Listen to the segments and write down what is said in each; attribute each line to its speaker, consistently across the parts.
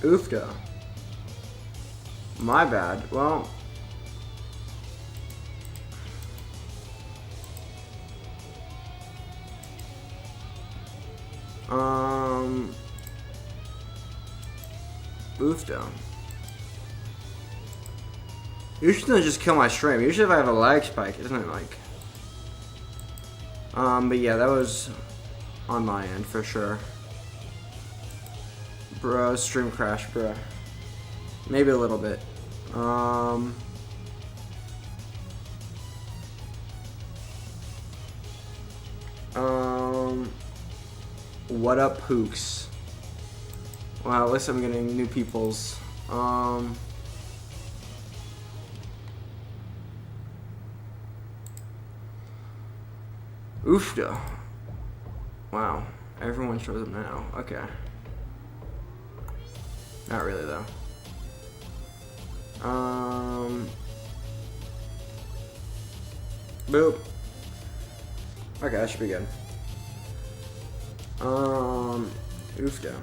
Speaker 1: Oofda. My bad. Well. Oofda. Usually just kill my stream. Usually if I have a lag spike, isn't it like... but yeah, that was on my end for sure. Bro, stream crash, bro. Maybe a little bit. What up, Pooks? Wow, at least I'm getting new peoples. Oofda. Wow, everyone shows up now. Okay. Not really though. Boop. Okay, that should be good. Oofda.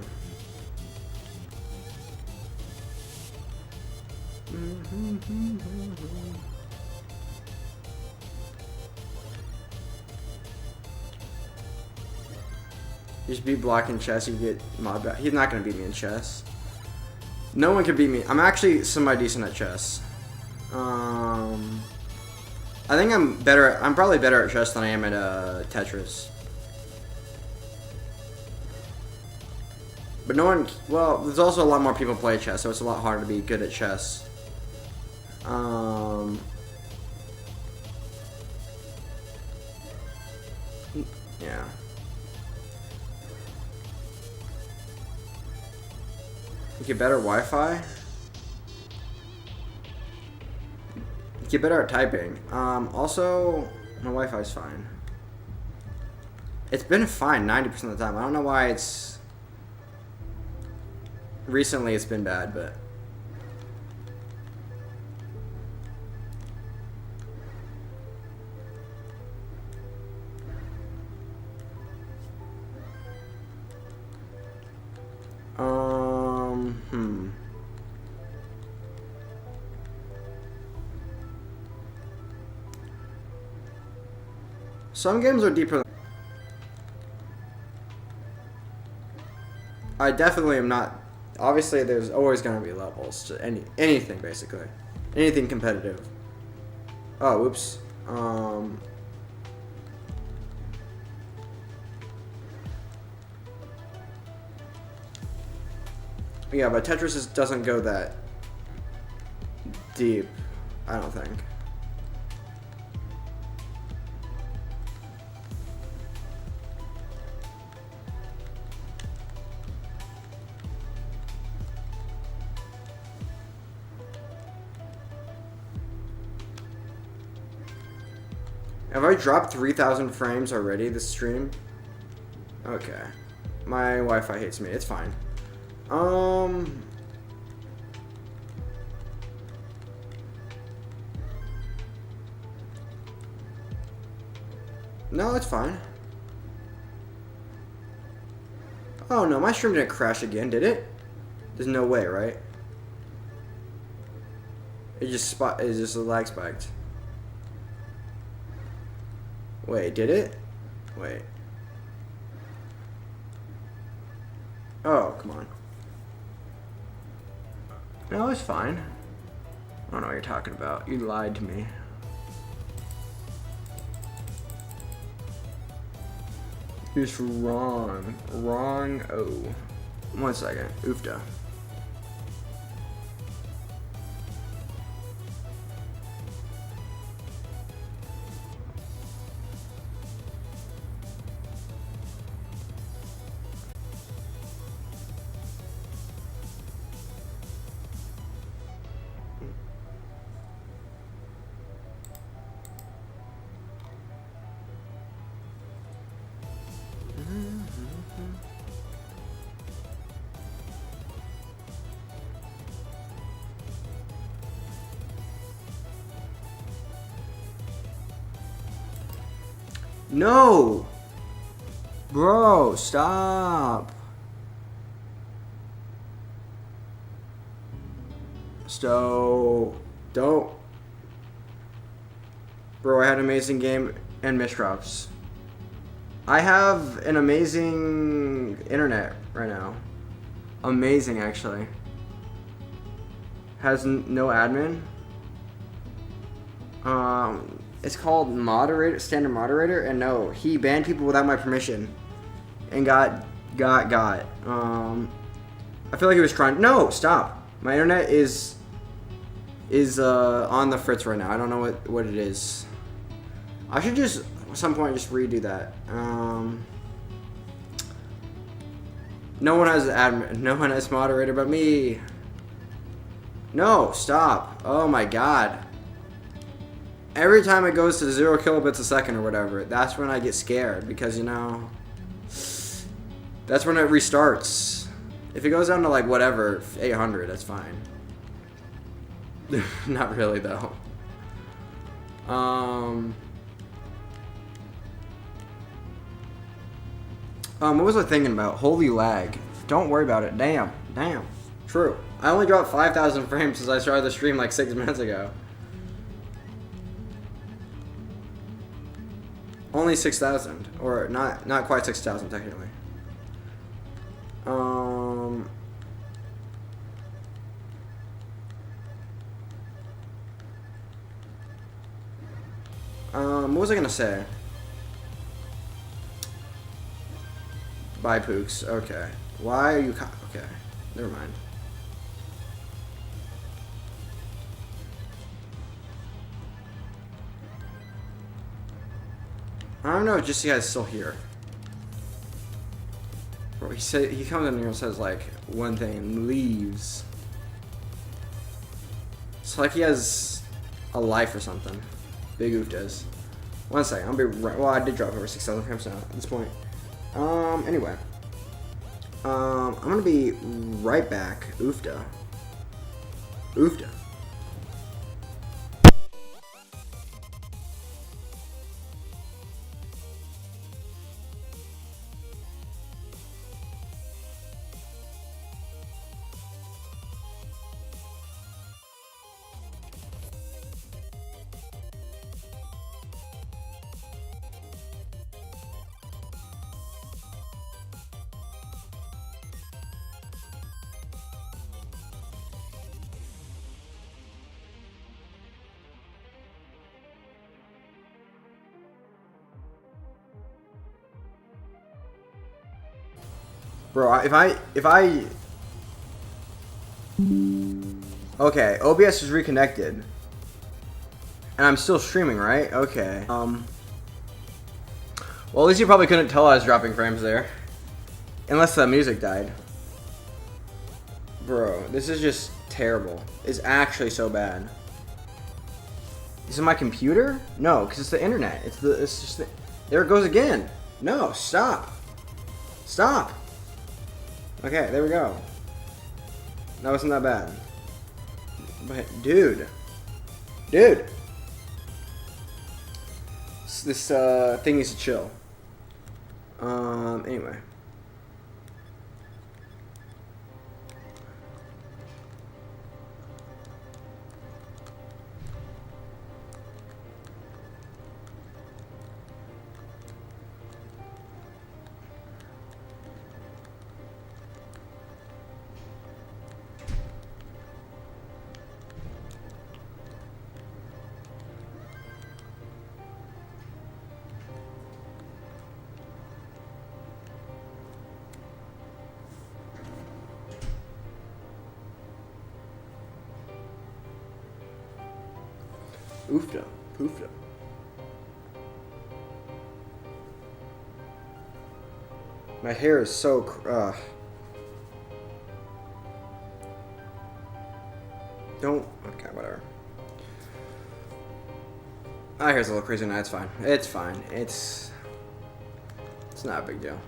Speaker 1: Just beat Block in chess, you get mod back. He's not gonna beat me in chess. No one can beat me. I'm actually semi-decent at chess. I think I'm probably better at chess than I am at Tetris. But no one, well, there's also a lot more people play chess, so it's a lot harder to be good at chess. Yeah. You get better Wi-Fi? You get better at typing. Also, my Wi-Fi's fine. It's been fine 90% of the time. I don't know why it's... Recently it's been bad, but... Some games are deeper. I definitely am not. Obviously, there's always going to be levels to anything basically, anything competitive. Oh, oops. Yeah, but Tetris doesn't go that deep. I don't think. Have I dropped 3,000 frames already this stream? Okay. My Wi-Fi hates me. It's fine. No, it's fine. Oh no, my stream didn't crash again, did it? There's no way, right? It's just a lag spiked. Wait, did it? Wait. Oh, come on. No, it's fine. I don't know what you're talking about. You lied to me. It's wrong. Wrong. Oh. 1 second. Oofda. No! Bro, stop. Don't. Bro, I had an amazing game and misdrops. I have an amazing internet right now. Amazing, actually. Has no admin. It's called moderator, standard moderator, and no, he banned people without my permission, and got. I feel like he was trying. No, stop. My internet is on the fritz right now. I don't know what it is. I should just at some point just redo that. No one has admin. No one has moderator but me. No, stop. Oh my god. Every time it goes to 0 kilobits a second or whatever, that's when I get scared because, you know, that's when it restarts. If it goes down to like whatever, 800, that's fine. Not really though. What was I thinking about? Holy lag. Don't worry about it. Damn. True. I only dropped 5,000 frames since I started the stream like 6 minutes ago. Only 6,000, or not quite 6,000 technically. What was I gonna say? Bye, Pooks. Okay. Why are you? Okay. Never mind. I don't know if just you guys still here. Bro, he comes in here and says like one thing and leaves. It's like he has a life or something. Big Oof does. 1 second, I'll be right. Well, I did drop over 6,000 frames now at this point. Anyway. I'm gonna be right back. Oofda. Bro, if I okay, OBS is reconnected, and I'm still streaming, right? Okay. Well, at least you probably couldn't tell I was dropping frames there, unless the music died. Bro, this is just terrible. It's actually so bad. Is it my computer? No, because it's the internet. It's just there it goes again. No, stop. Okay, there we go. That wasn't that bad. But dude. This thing needs to chill. Anyway. Oofda. My hair is so don't. Okay, whatever. My hair's a little crazy now. It's fine. It's not a big deal.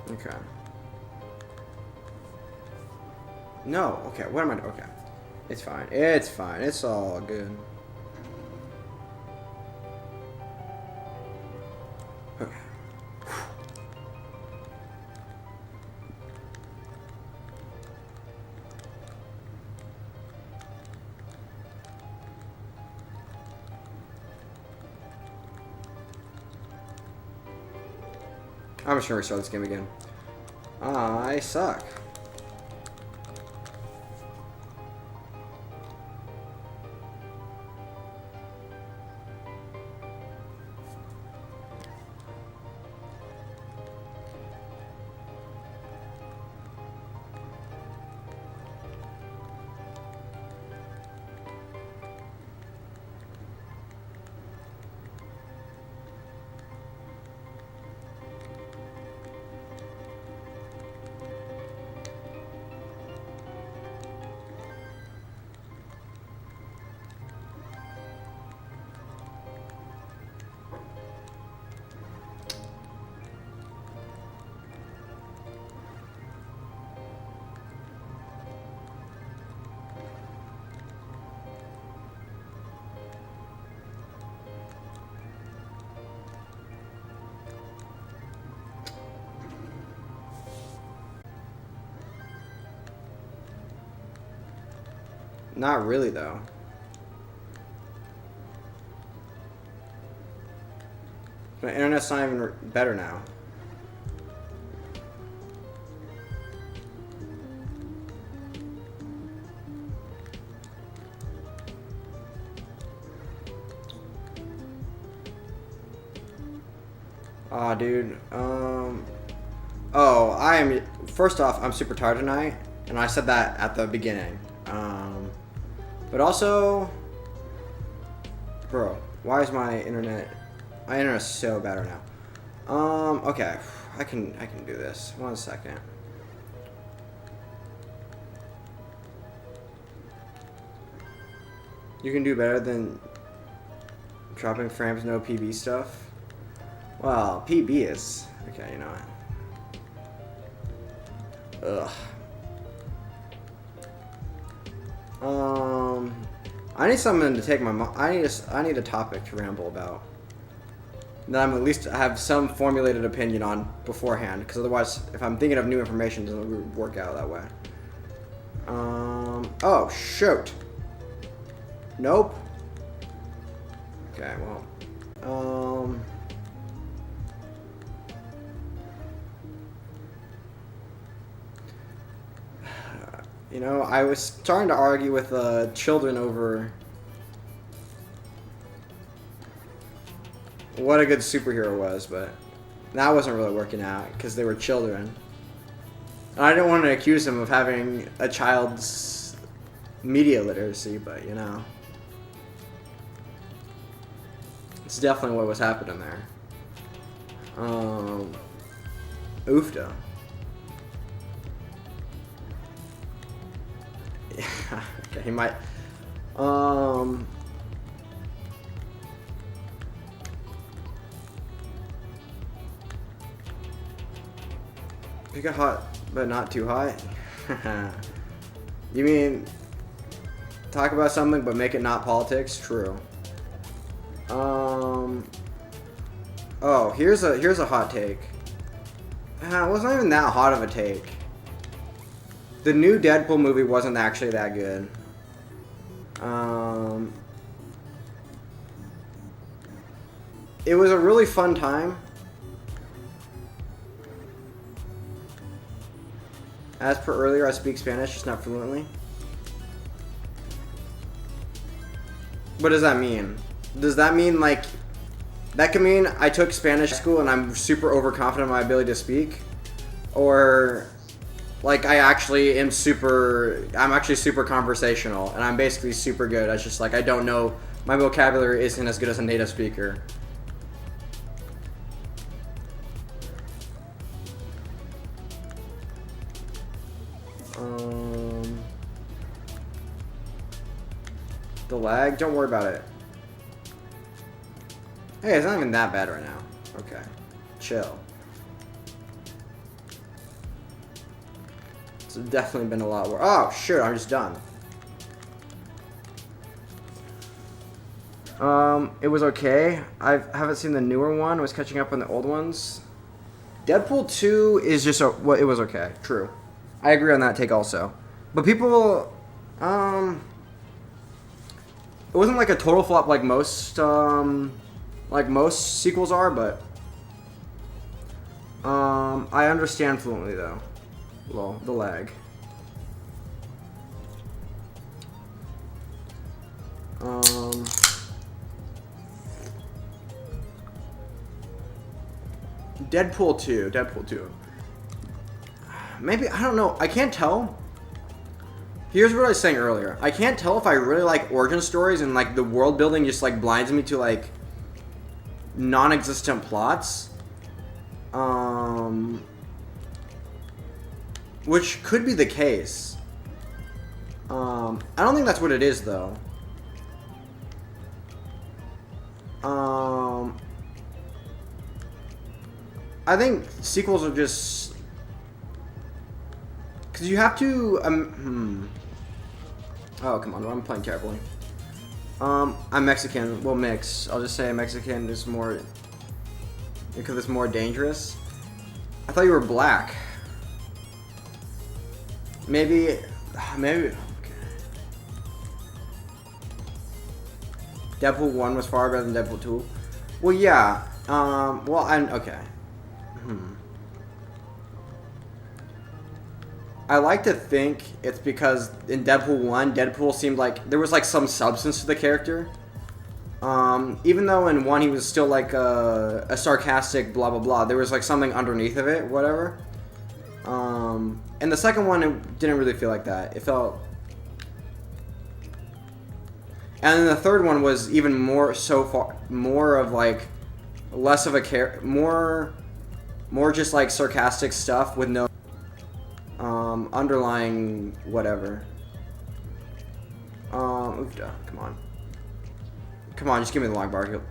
Speaker 1: Okay. No, okay, what am I doing? Okay. It's fine. It's all good. Okay. I'm just gonna restart this game again. I suck. Not really, though. My internet's not even better now. Aw, dude. Oh, first off, I'm super tired tonight, and I said that at the beginning. But also, bro, why is my internet's so bad right now. Okay, I can do this. 1 second. You can do better than dropping frames, no PB stuff. Well, PB is okay. You know what? Ugh. I need something to take my. I need a topic to ramble about. That I'm at least have some formulated opinion on beforehand, because otherwise, if I'm thinking of new information, it doesn't work out that way. Oh shoot. Nope. Okay, well. You know, I was starting to argue with children over what a good superhero was, but that wasn't really working out because they were children. And I didn't want to accuse them of having a child's media literacy, but you know, it's definitely what was happening there. Oofda. Yeah, okay, he might. Pick a hot, but not too hot. You mean talk about something, but make it not politics? True. Oh, here's a hot take. It wasn't even that hot of a take. The new Deadpool movie wasn't actually that good. It was a really fun time. As per earlier, I speak Spanish, just not fluently. What does that mean? Does that mean, like, that could mean I took Spanish school and I'm super overconfident in my ability to speak? Or, like, I'm actually super conversational and I'm basically super good. It's just like I don't know, my vocabulary isn't as good as a native speaker. The lag, don't worry about it. Hey, it's not even that bad right now. Okay, chill. It's definitely been a lot worse. Oh, shoot, I'm just done. It was okay. I haven't seen the newer one. I was catching up on the old ones. Deadpool 2 is just it was okay. True. I agree on that take also. But people, it wasn't like a total flop like most sequels are, but I understand fluently though. Lol, the lag. Deadpool 2. Deadpool 2. Maybe, I don't know. I can't tell. Here's what I was saying earlier. I can't tell if I really like origin stories and like the world building just like blinds me to like non-existent plots. Which could be the case. I don't think that's what it is though. I think sequels are just because you have to. Oh come on, I'm playing terribly. I'm Mexican. Well, mix. I'll just say Mexican is more because it's more dangerous. I thought you were black. Maybe. Okay. Deadpool 1 was far better than Deadpool 2. Well, yeah. Well, I'm okay. I like to think it's because in Deadpool 1, Deadpool seemed like there was like some substance to the character. Even though in 1 he was still like a sarcastic blah blah blah, there was like something underneath of it, whatever. In the second one, it didn't really feel like that. It felt. And then the third one was even more more of like less of a more just like sarcastic stuff with no underlying whatever. Oofda, come on, just give me the long bar,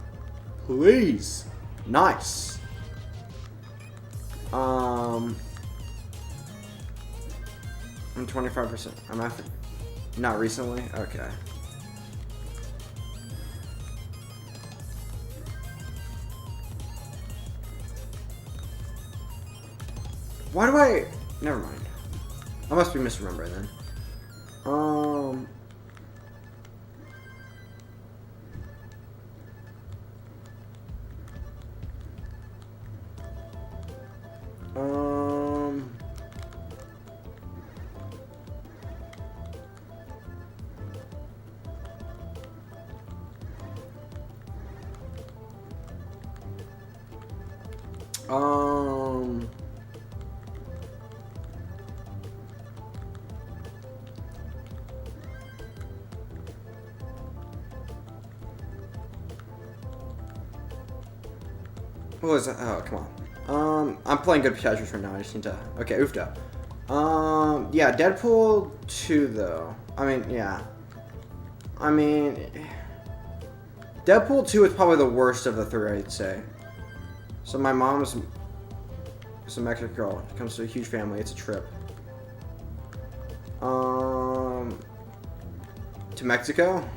Speaker 1: please. Nice. I'm 25%. I'm after. Not recently. Okay. Why do I... Never mind. I must be misremembering then. What was that? Oh, come on. I'm playing good Tetris right now. I just need to. Okay, oofda. Yeah, Deadpool 2 though. I mean, yeah. I mean, Deadpool 2 is probably the worst of the three, I'd say. So my mom's a Mexican girl. It comes to a huge family. It's a trip. To Mexico.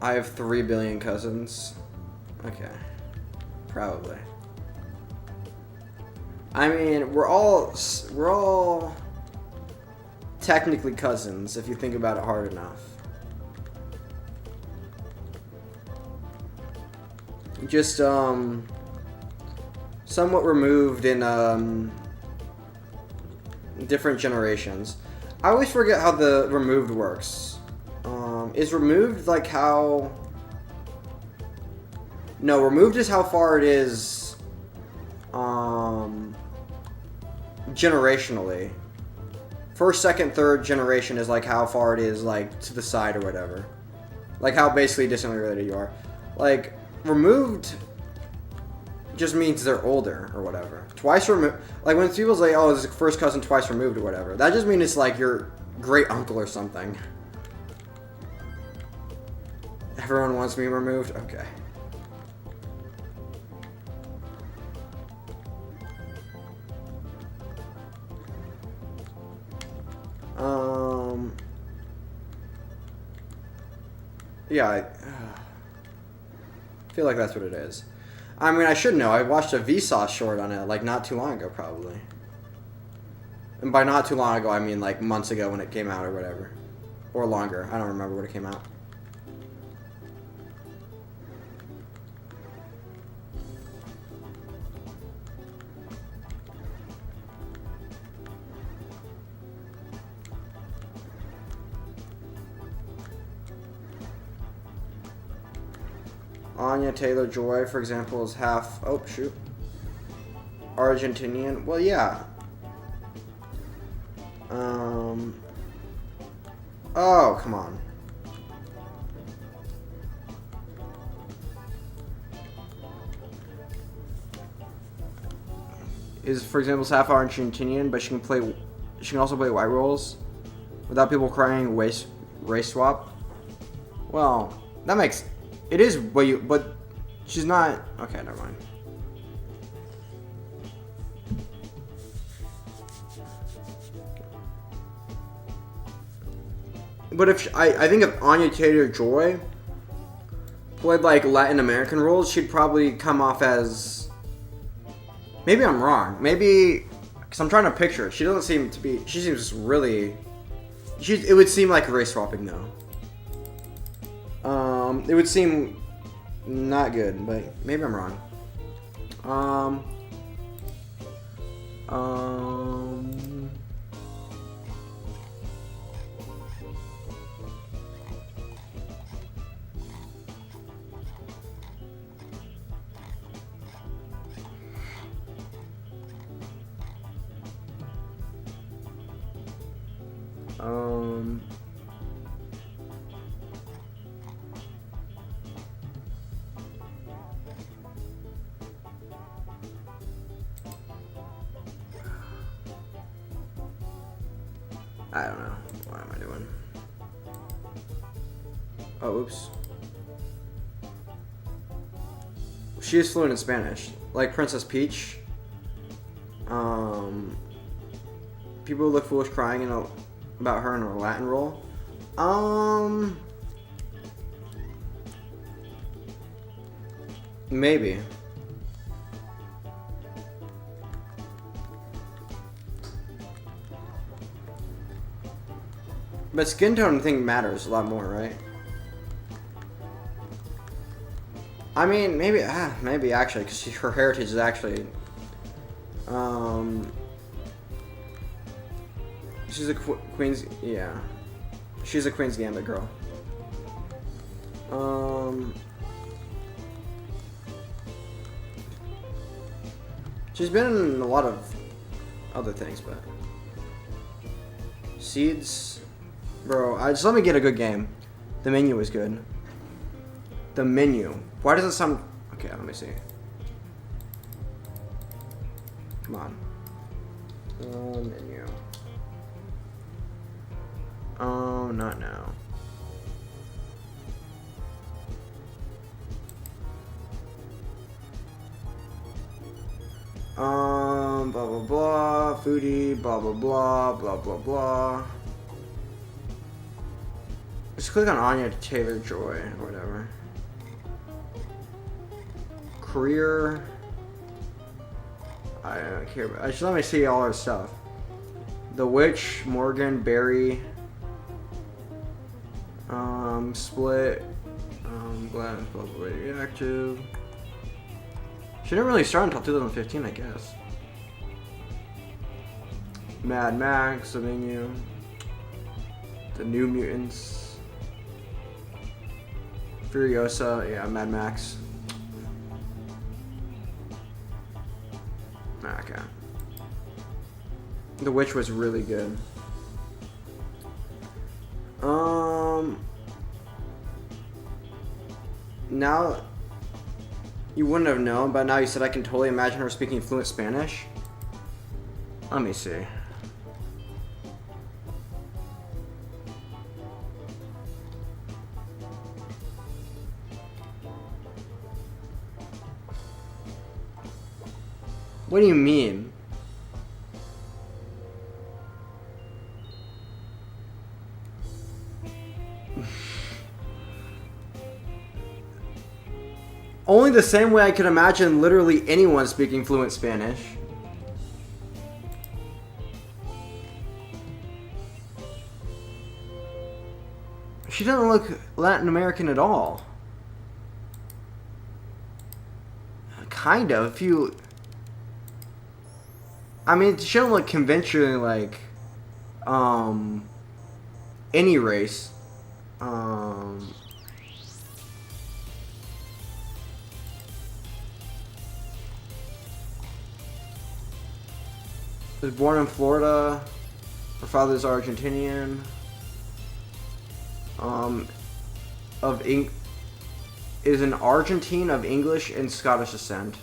Speaker 1: I have 3 billion cousins. Okay. Probably. I mean, we're all technically cousins if you think about it hard enough. Just somewhat removed in different generations. I always forget how the removed works. Is removed like how... No, removed is how far it is generationally. First, second, third generation is like how far it is like to the side or whatever. Like how basically distantly related you are. Like, removed just means they're older or whatever. Twice removed... Like when people say, oh, this is first cousin twice removed or whatever. That just means it's like your great uncle or something. Everyone wants me removed? Okay. Yeah, I feel like that's what it is. I mean, I should know. I watched a Vsauce short on it, like, not too long ago, probably. And by not too long ago, I mean, like, months ago when it came out or whatever. Or longer. I don't remember when it came out. Anya Taylor-Joy, for example, is half... Oh, shoot. Argentinian. Well, yeah. Oh, come on. Is, for example, half Argentinian, but she can also play white roles without people crying race swap. Well, that makes... It is, but she's not... Okay, never mind. But if I think if Anya Taylor-Joy played like Latin American roles, she'd probably come off as... Maybe I'm wrong. Maybe... Because I'm trying to picture it. She doesn't seem to be... She seems really... It would seem like race swapping, though. It would seem not good, but maybe I'm wrong. I don't know. What am I doing? Oh, oops. She is fluent in Spanish. Like Princess Peach. People look foolish crying about her in a Latin role. Maybe. But skin tone, I think, matters a lot more, right? I mean, maybe actually, because her heritage is actually, she's a Queen's, yeah, she's a Queen's Gambit girl. She's been in a lot of other things, but Seeds. Bro, just let me get a good game. The menu is good. The menu. Why does it sound... Okay, let me see. Come on. Menu. Oh, not now. Blah, blah, blah. Foodie, blah, blah, blah, blah, blah, blah. Just click on Anya Taylor-Joy or whatever. Career. I don't care. Just let me see all her stuff. The Witch, Morgan, Barry, Split, Gladys, blah, blah, Radioactive. She didn't really start until 2015, I guess. Mad Max, the menu. The New Mutants. Furiosa, yeah, Mad Max. Okay. The Witch was really good. Now, you wouldn't have known, but now you said I can totally imagine her speaking fluent Spanish. Let me see. What do you mean? Only the same way I could imagine literally anyone speaking fluent Spanish. She doesn't look Latin American at all. Kind of. If you... I mean, she doesn't look conventionally like... any race. Was born in Florida. Her father's Argentinian. Is an Argentine of English and Scottish descent.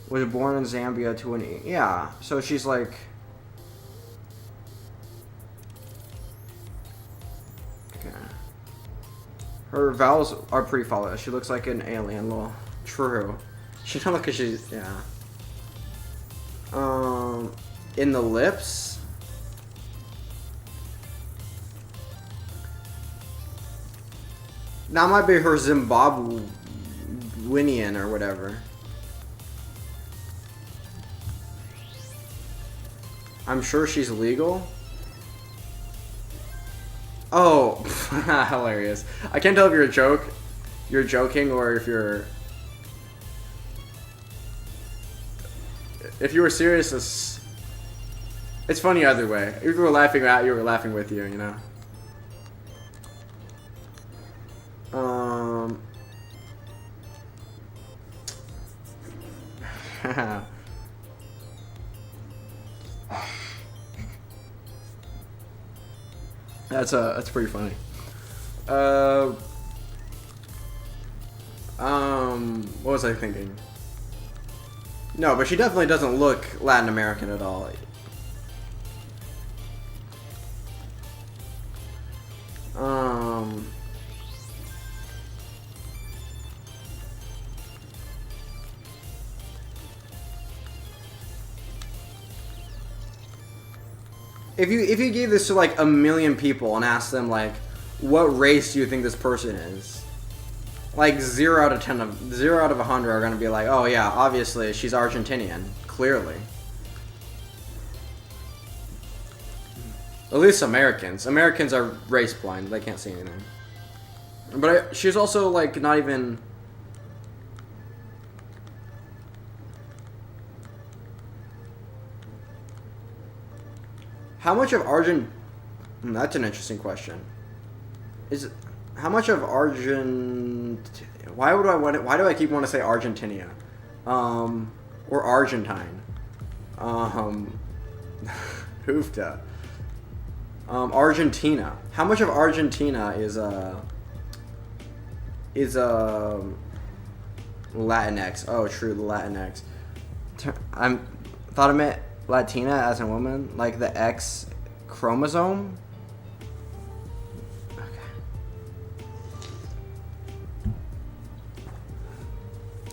Speaker 1: Was born in Zambia to an... Yeah, so she's like... Okay. Her vowels are pretty flawless. She looks like an alien. Well, true. She don't look like she's... Yeah. In the lips... That might be her Zimbabwean or whatever. I'm sure she's legal. Oh, hilarious. I can't tell if you're joking or if you were serious. It's funny either way. If you were laughing at you, were laughing with you, you know. That's pretty funny. What was I thinking? No, but she definitely doesn't look Latin American at all. If you gave this to like a million people and asked them like, what race do you think this person is? Like 0 out of 100 are gonna be like, oh yeah, obviously she's Argentinian, clearly. At least Americans. Americans are race blind; they can't see anything. But she's also like not even. How much of That's an interesting question. How much of Why do I keep wanting to say Argentina? Or Argentine? Hoofda. Argentina. How much of Argentina is Latinx? Oh, true, the Latinx. Thought I meant Latina as a woman, like the X chromosome. Okay.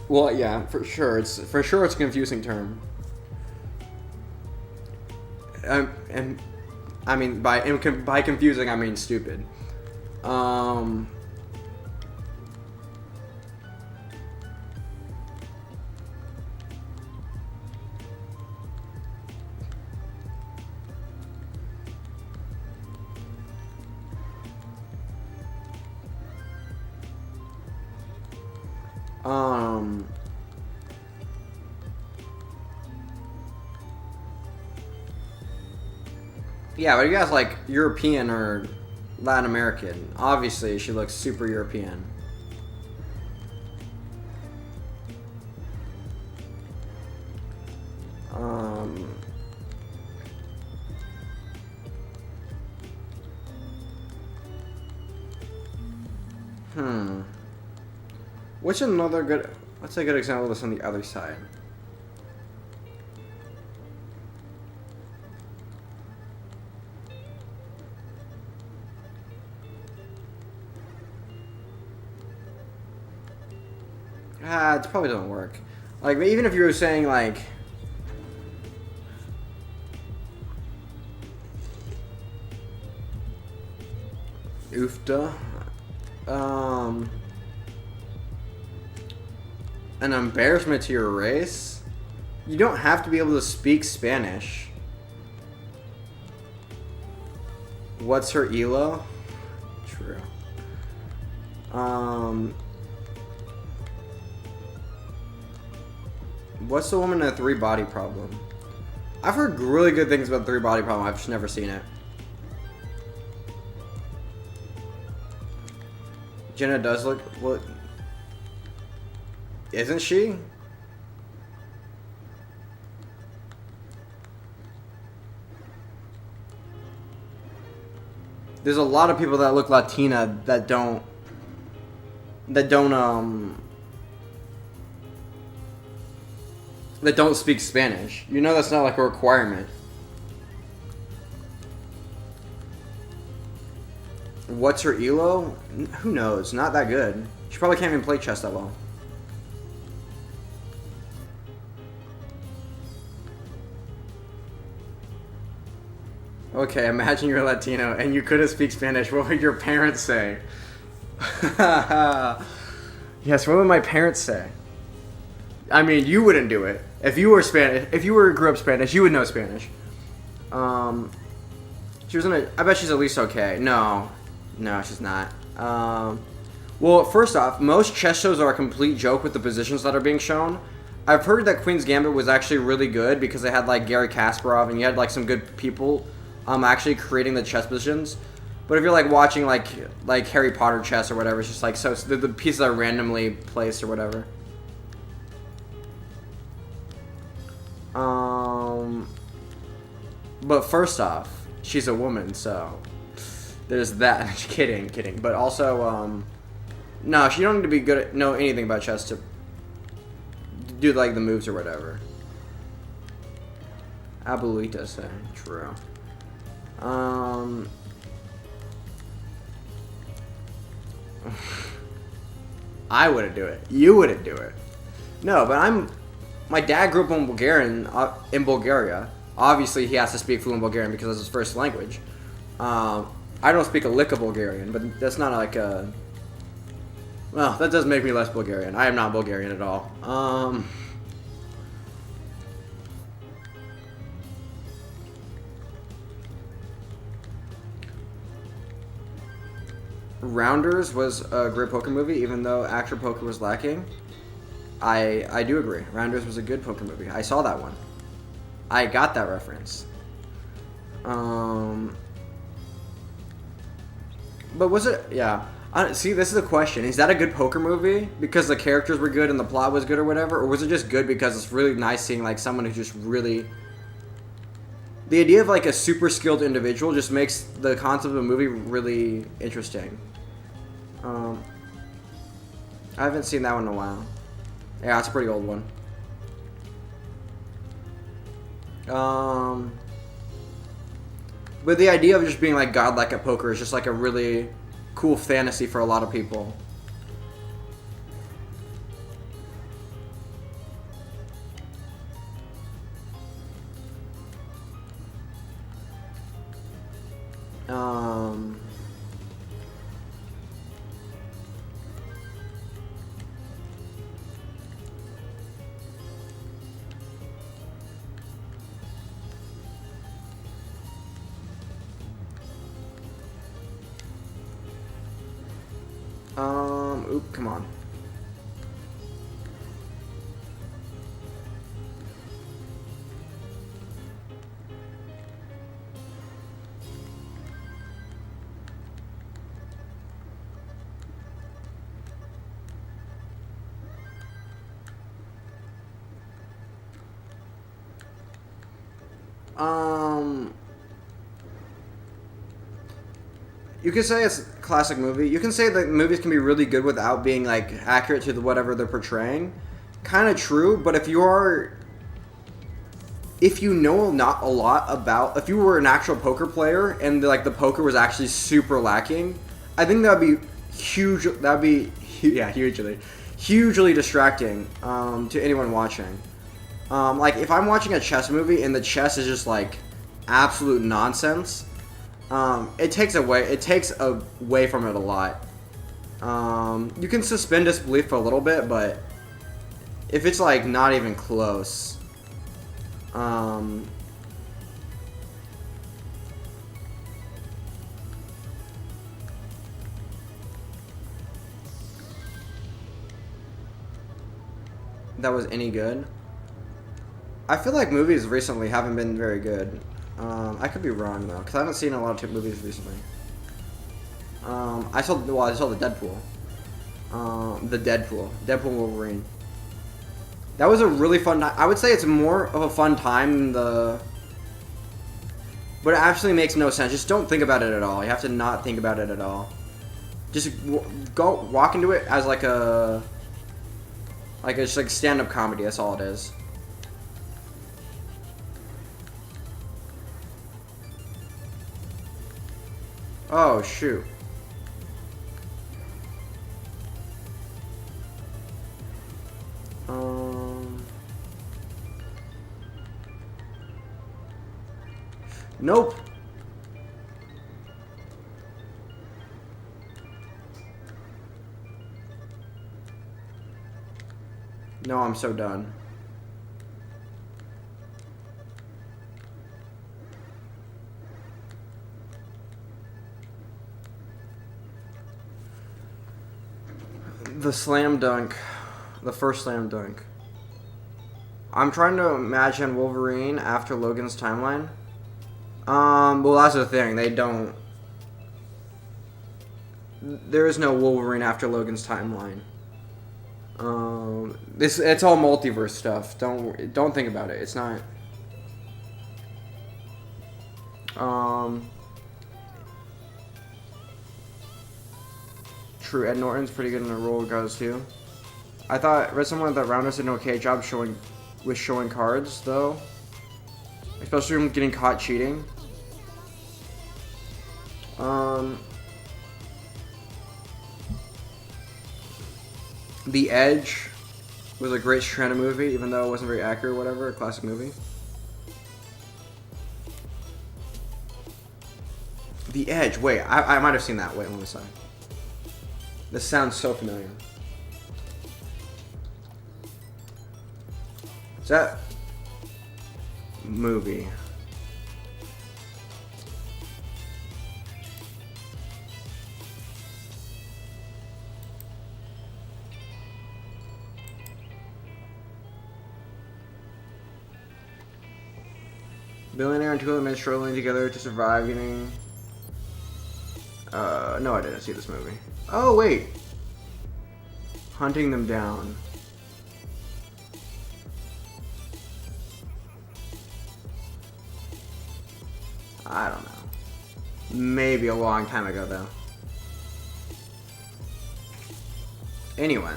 Speaker 1: Well, yeah, for sure it's a confusing term. And I mean by confusing I mean stupid. Yeah, but you guys like European or Latin American. Obviously, she looks super European. What's another good... What's a good example of this on the other side? It probably doesn't work. Like, even if you were saying, like... Oofda. An embarrassment to your race? You don't have to be able to speak Spanish. What's her ELO? True. What's the woman in a 3-body problem? I've heard really good things about the 3-body problem. I've just never seen it. Jenna does look... What? Isn't she? There's a lot of people that look Latina that don't speak Spanish. You know that's not like a requirement. What's her ELO? Who knows? Not that good. She probably can't even play chess that well. Okay, imagine you're Latino and you couldn't speak Spanish. What would your parents say? Yes, what would my parents say? I mean, you wouldn't do it. If you were Spanish, if you grew up Spanish, you would know Spanish. She was in a... I bet she's at least okay. No, she's not. Well, first off, most chess shows are a complete joke with the positions that are being shown. I've heard that Queen's Gambit was actually really good because they had like Gary Kasparov and you had like some good people actually creating the chess positions. But if you're like watching like Harry Potter chess or whatever, it's just like so the pieces are randomly placed or whatever. But first off, she's a woman, so there's that. Kidding. But also, no, she don't need to be good at know anything about chess to do like the moves or whatever. Abuelita say true. I wouldn't do it. You wouldn't do it. No, but my dad grew up in Bulgaria. Obviously, he has to speak fluent Bulgarian because that's his first language. I don't speak a lick of Bulgarian, but that's not like a... Well, that does make me less Bulgarian. I am not Bulgarian at all. Rounders was a great poker movie, even though actual poker was lacking. I do agree. Rounders was a good poker movie. I saw that one. I got that reference. But was it... Yeah. See, this is a question. Is that a good poker movie because the characters were good and the plot was good or whatever? Or was it just good because it's really nice seeing like someone who just really... The idea of like a super skilled individual just makes the concept of a movie really interesting. I haven't seen that one in a while. Yeah, it's a pretty old one. But the idea of just being like godlike at poker is just like a really cool fantasy for a lot of people. Oop, come on. You could say it's a classic movie. You can say that movies can be really good without being like accurate to whatever they're portraying. Kind of true, but if you know not a lot about, if you were an actual poker player and like the poker was actually super lacking, I think that would be huge. That'd be hugely distracting to anyone watching. Like if I'm watching a chess movie and the chess is just like absolute nonsense. It takes away from it a lot. You can suspend disbelief for a little bit, but If it's like not even close. That was any good. I feel like movies recently haven't been very good. I could be wrong though, because I haven't seen a lot of movies recently. I saw the Deadpool. Deadpool and Wolverine. That was a really fun night. I would say it's more of a fun time than the... But it actually makes no sense. Just don't think about it at all. You have to not think about it at all. Just walk into it as like a... It's like stand-up comedy. That's all it is. Oh, shoot. Nope. No, I'm so done. The slam dunk. The first slam dunk. I'm trying to imagine Wolverine after Logan's timeline. Well, that's the thing. They don't... There is no Wolverine after Logan's timeline. It's all multiverse stuff. Don't think about it. It's not... True, Ed Norton's pretty good in the role regardless too. I read somewhere that Rounders did an okay job showing cards though. Especially when getting caught cheating. The Edge was a great Strana movie, even though it wasn't very accurate or whatever, a classic movie. The Edge, wait, I might have seen that. Wait, let me see. This sounds so familiar. Is that movie? Billionaire and two other men struggling together to survive getting... no, I didn't see this movie. Oh, wait. Hunting them down. I don't know. Maybe a long time ago, though. Anyway.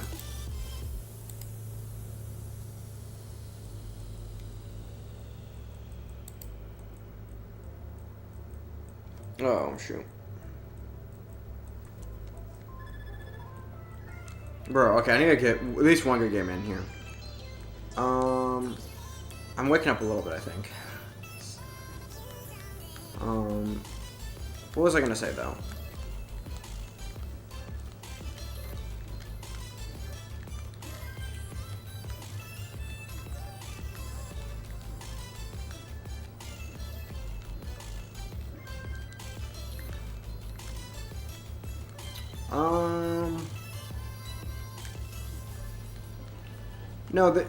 Speaker 1: Oh, shoot. Bro, okay, I need to get at least one good game in here. I'm waking up a little bit, I think. What was I gonna say, though? No,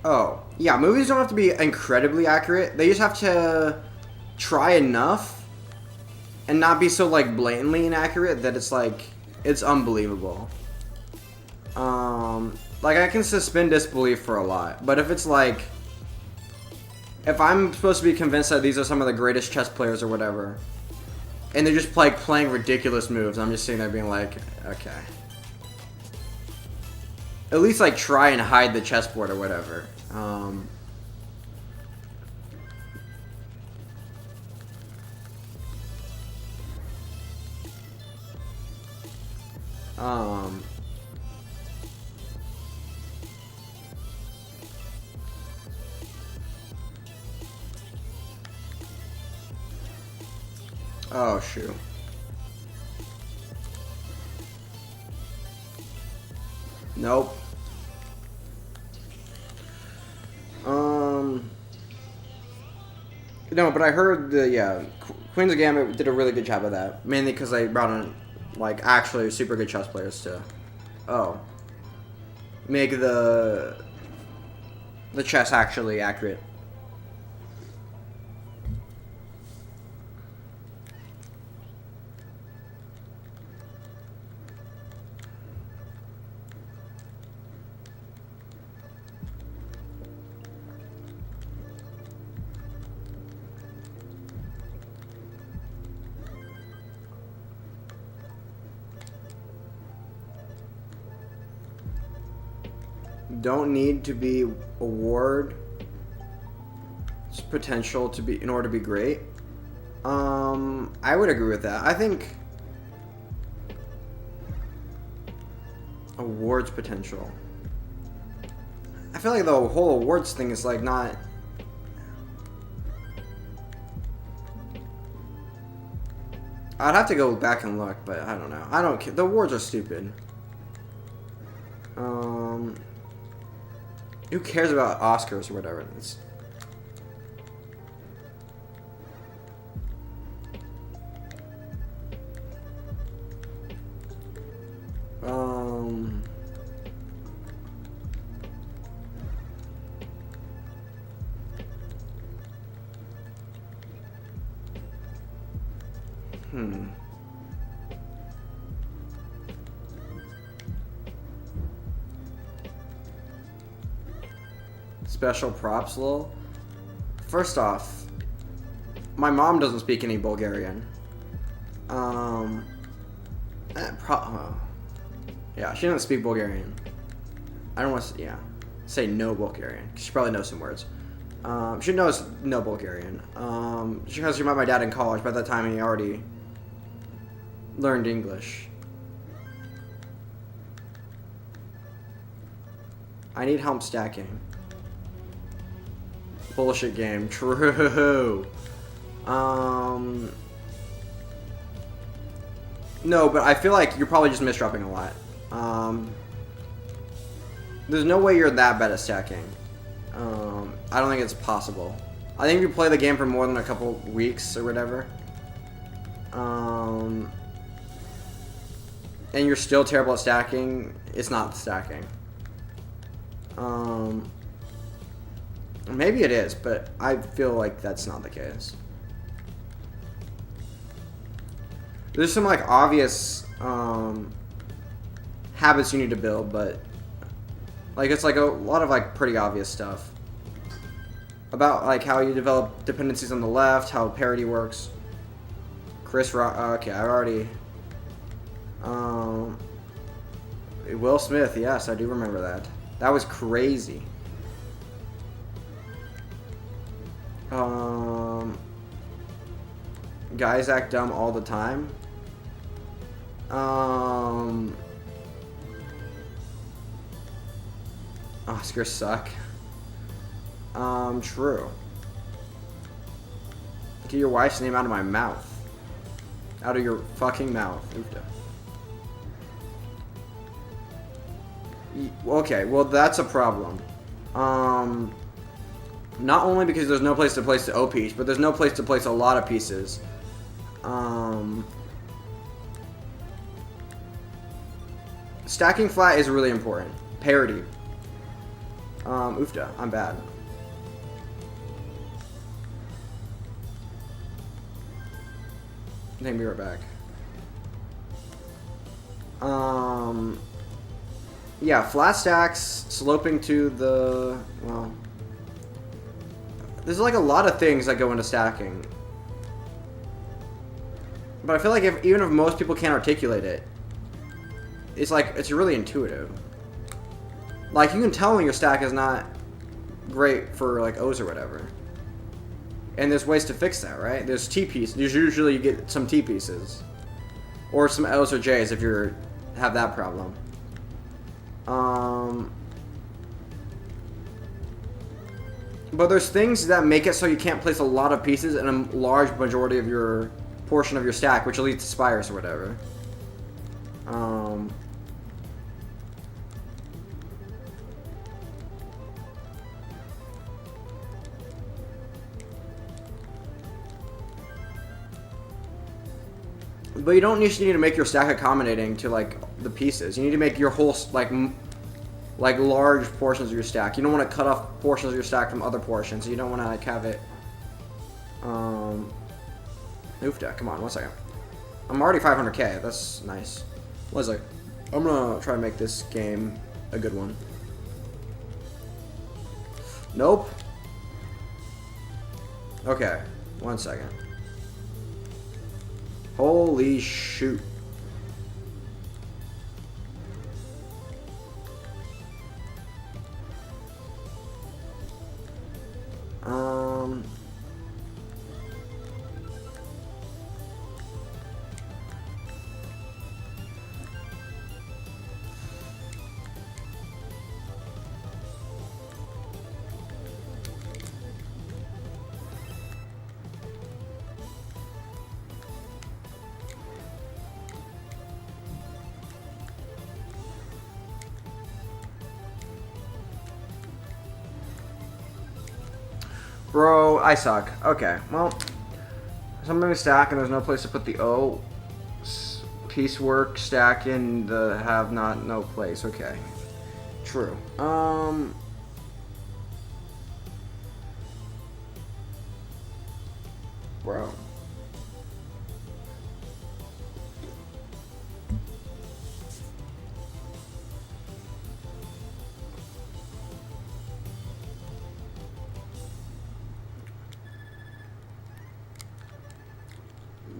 Speaker 1: oh, yeah, movies don't have to be incredibly accurate. They just have to try enough and not be so, like, blatantly inaccurate that it's, like, it's unbelievable. Like, I can suspend disbelief for a lot, but if it's, like, if I'm supposed to be convinced that these are some of the greatest chess players or whatever, and they're just, like, playing ridiculous moves, I'm just sitting there being like, okay. At least, like, try and hide the chessboard or whatever. Oh, shoot. Nope. No, but I heard Queen's Gambit did a really good job of that. Mainly because they brought in, like, actually super good chess players to, make the chess actually accurate. Don't need to be award potential to be in order to be great. I would agree with that. I think awards potential. I feel like the whole awards thing is like not. I'd have to go back and look, but I don't know. I don't care. The awards are stupid. Who cares about Oscars or whatever? It's... Special props, lol. First off, my mom doesn't speak any Bulgarian. Yeah, she doesn't speak Bulgarian. I don't want to, say no Bulgarian. She probably knows some words. She knows no Bulgarian. Because she met my dad in college. By that time, he already learned English. I need help stacking. Bullshit game. True. No, but I feel like you're probably just misdropping a lot. There's no way you're that bad at stacking. I don't think it's possible. I think if you play the game for more than a couple weeks or whatever, and you're still terrible at stacking, it's not stacking. Maybe it is, but I feel like that's not the case. There's some like obvious habits you need to build, but like it's like a lot of like pretty obvious stuff about like how you develop dependencies on the left, how parity works. Okay, I already. Will Smith, yes, I do remember that. That was crazy. Guys act dumb all the time. Oscars suck. True. Get your wife's name out of my mouth. Out of your fucking mouth. Okay, well that's a problem. Not only because there's no place to place the O piece, but there's no place to place a lot of pieces. Stacking flat is really important. Parity. Oofda, I'm bad. Take me right back. Yeah, flat stacks, sloping to the, well, there's like a lot of things that go into stacking. But I feel like even if most people can't articulate it, it's like, it's really intuitive. Like, you can tell when your stack is not great for, like, O's or whatever. And there's ways to fix that, right? There's T-pieces. Usually you get some T-pieces. Or some L's or J's if you have that problem. But there's things that make it so you can't place a lot of pieces in a large majority of your portion of your stack, which leads to spires or whatever. But you don't need to make your stack accommodating to like the pieces. You need to make your whole like large portions of your stack. You don't want to cut off portions of your stack from other portions. You don't want to like have it. Oof deck. Come on, 1 second. I'm already 500k. That's nice. 1 second. I'm gonna try to make this game a good one. Nope. Okay. 1 second. Holy shoot. Bro, I suck. Okay, well, something stack and there's no place to put the O. Piecework stack in the have not no place. Okay, true. Bro.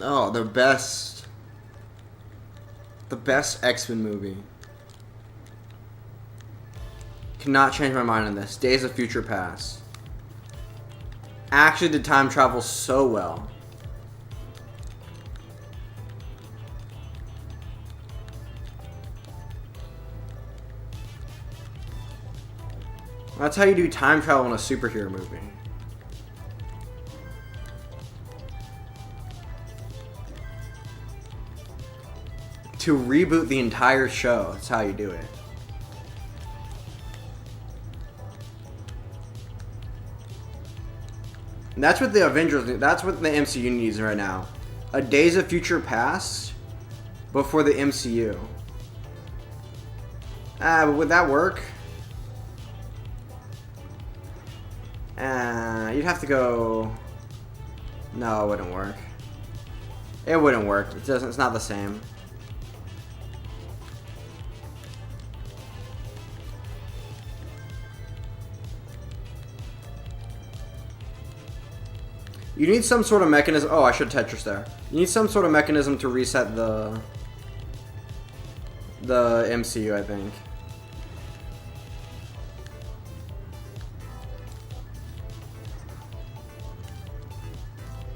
Speaker 1: Oh, the best X-Men movie. Cannot change my mind on this. Days of Future Past. Actually did time travel so well. That's how you do time travel in a superhero movie. To reboot the entire show, that's how you do it. And that's what the Avengers need. That's what the MCU needs right now. A Days of Future Past, but for the MCU. But would that work? You'd have to go... No, it wouldn't work. It wouldn't work. It doesn't. It's not the same. You need some sort of mechanism. Oh, I should Tetris there. You need some sort of mechanism to reset the MCU, I think.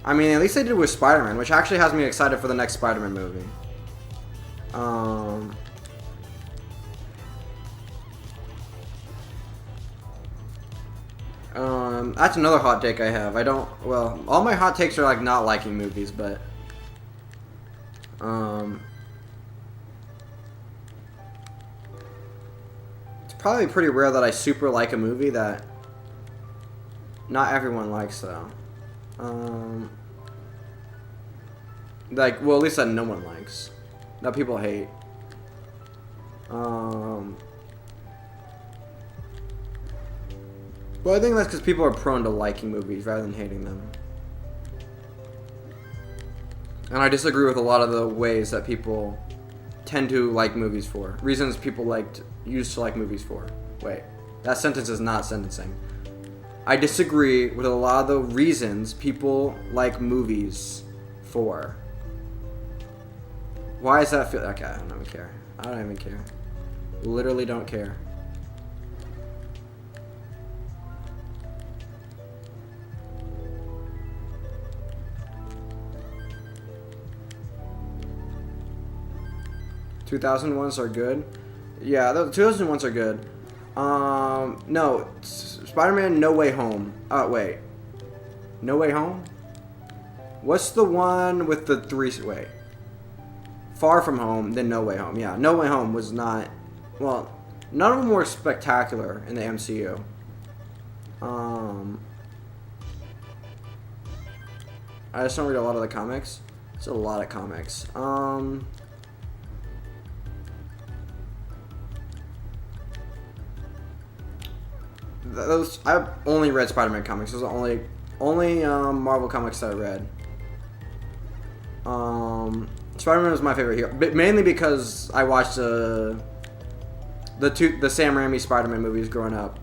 Speaker 1: I mean, at least they did with Spider-Man, which actually has me excited for the next Spider-Man movie. That's another hot take I have. Well, all my hot takes are like not liking movies, but it's probably pretty rare that I super like a movie that not everyone likes though. Like, well, at least that no one likes. That people hate. Well, I think that's because people are prone to liking movies rather than hating them. And I disagree with a lot of the ways that people tend to like movies for. Reasons people used to like movies for. Wait, that sentence is not sentencing. I disagree with a lot of the reasons people like movies for. Why does that feel... Okay, I don't even care. I don't even care. Literally don't care. ...2001s are good. Yeah, the 2001s are good. No, Spider-Man No Way Home. Wait. No Way Home? What's the one with the three... Wait. Far From Home, then No Way Home. Yeah, No Way Home was not... Well, none of them were spectacular in the MCU. I just don't read a lot of the comics. It's a lot of comics. Those I've only read Spider-Man comics. Those are only Marvel comics that I read. Spider-Man was my favorite hero, but mainly because I watched the Sam Raimi Spider-Man movies growing up.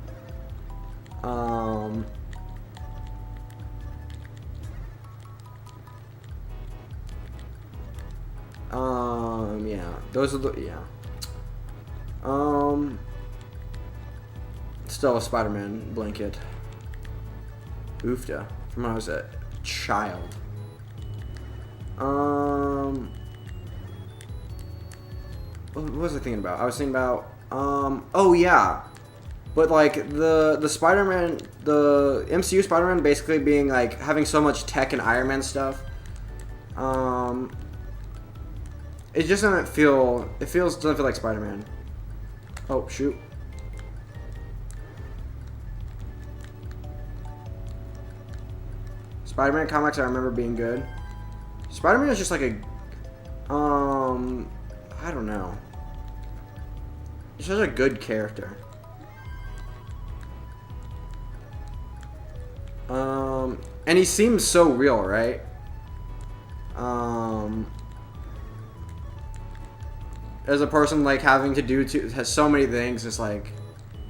Speaker 1: Yeah, those are the still a Spider-Man blanket. Oofda from when I was a child. What was I thinking about? I was thinking about oh yeah. But like the Spider-Man, the MCU Spider-Man basically being like having so much tech and Iron Man stuff. It just doesn't feel doesn't feel like Spider-Man. Oh shoot. Spider-Man comics I remember being good. Spider-Man is just like a I don't know. He's such a good character. And he seems so real, right? As a person like having to do has so many things, it's like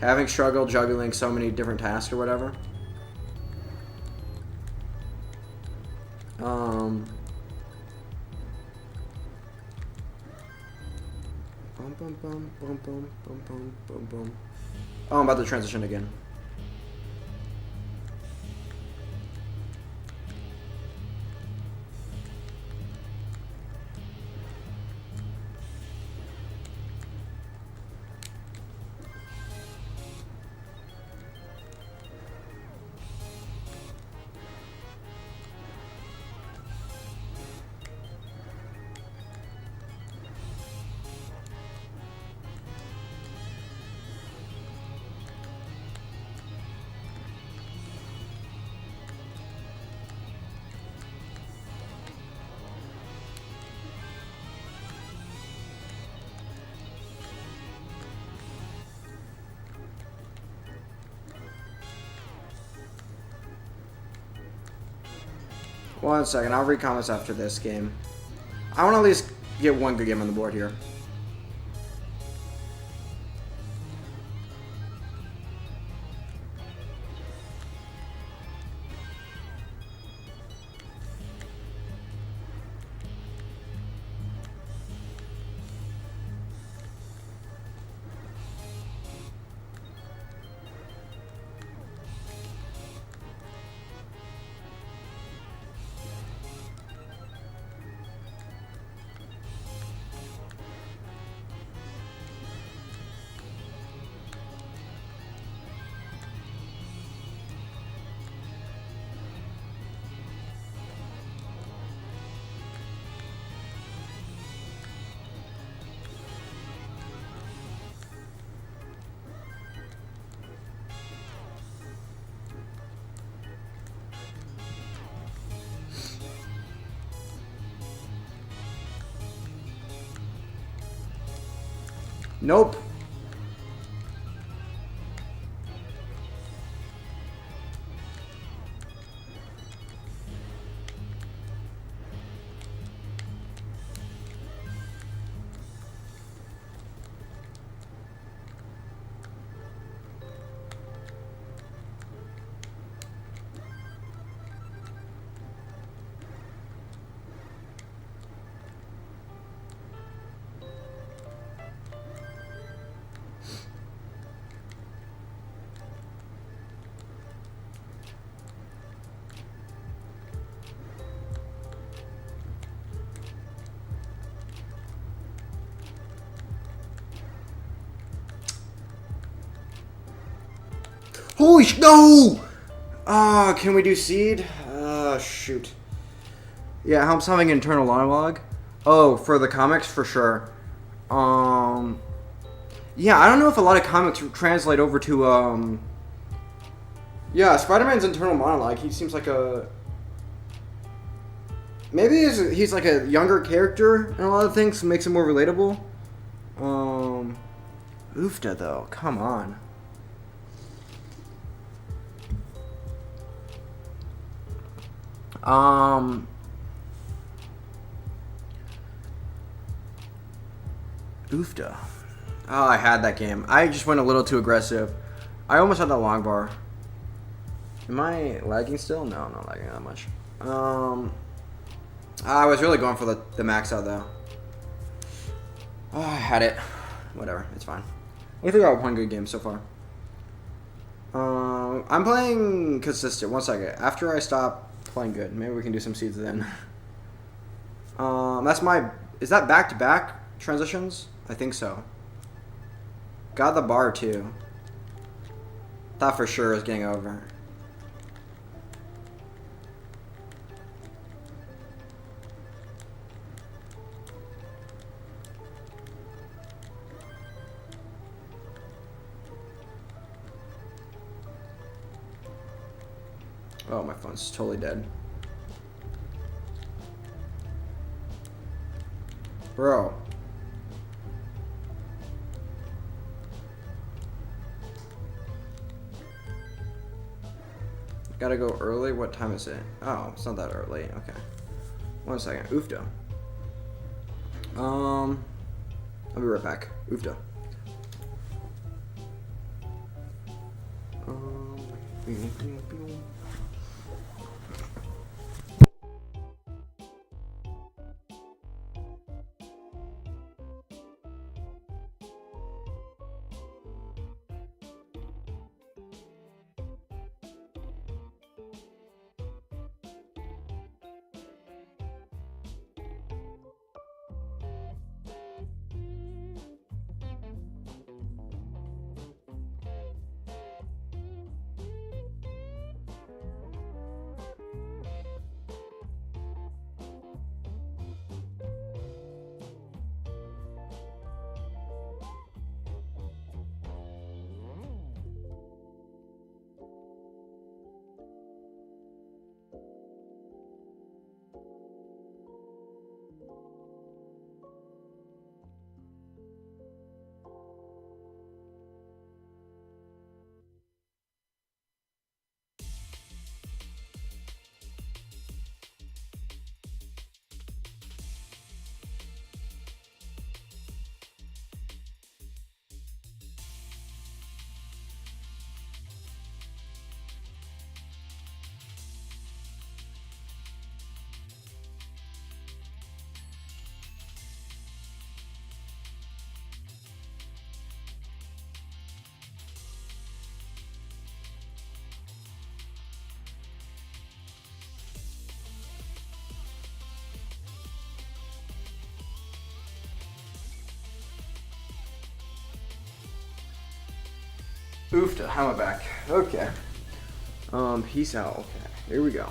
Speaker 1: having struggle juggling so many different tasks or whatever. Bum, bum, bum, bum, bum, bum, bum, bum, bum. Oh, I'm about to transition again. One second, I'll read comments after this game. I want to at least get one good game on the board here. Nope. No! Can we do seed? Shoot. Yeah, it helps having internal monologue. Oh, for the comics, for sure. Yeah, I don't know if a lot of comics translate over to, yeah, Spider-Man's internal monologue, he seems like a... Maybe he's like a younger character in a lot of things, so makes it more relatable. Oofda though, come on. Oofda. Oh, I had that game. I just went a little too aggressive. I almost had that long bar. Am I lagging still? No, I'm not lagging that much. I was really going for the max out though. Oh, I had it. Whatever, it's fine. I think I got one good game so far. I'm playing consistent. One second. After I stop playing good, maybe we can do some seeds then. That's my. Is that back-to-back transitions? I think so. Got the bar too. Thought for sure it was getting over. Oh, my phone's totally dead. Bro. Gotta go early? What time is it? Oh, it's not that early. Okay. 1 second. Oofda. I'll be right back. Oofda. Oofda, how am I back? Okay. Peace out. Okay, here we go.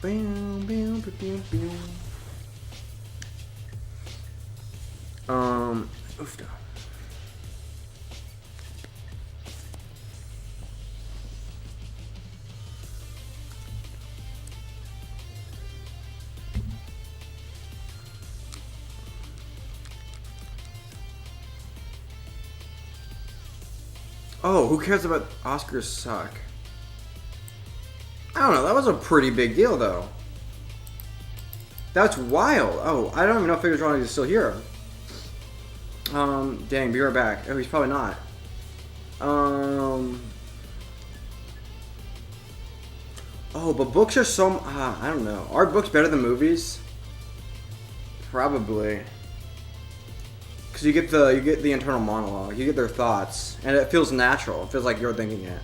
Speaker 1: Bam, bam, bam, bam. Oofda. Oh, who cares about Oscars suck? I don't know, that was a pretty big deal though. That's wild. Oh, I don't even know if Figures is still here. Dang, be right back. Oh, he's probably not. Oh, but books are so, I don't know. Are books better than movies? Probably. Because you get the internal monologue, you get their thoughts, and it feels natural. It feels like you're thinking it.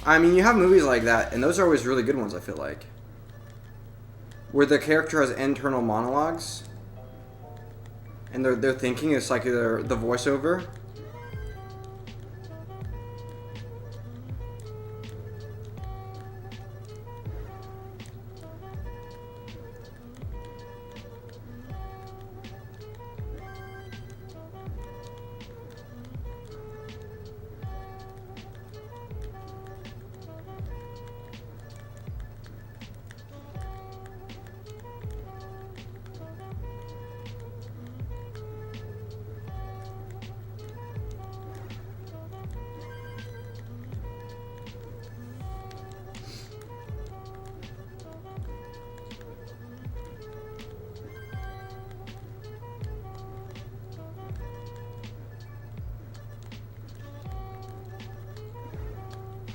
Speaker 1: I mean, you have movies like that, and those are always really good ones, I feel like. Where the character has internal monologues, and they're thinking, it's like the voiceover.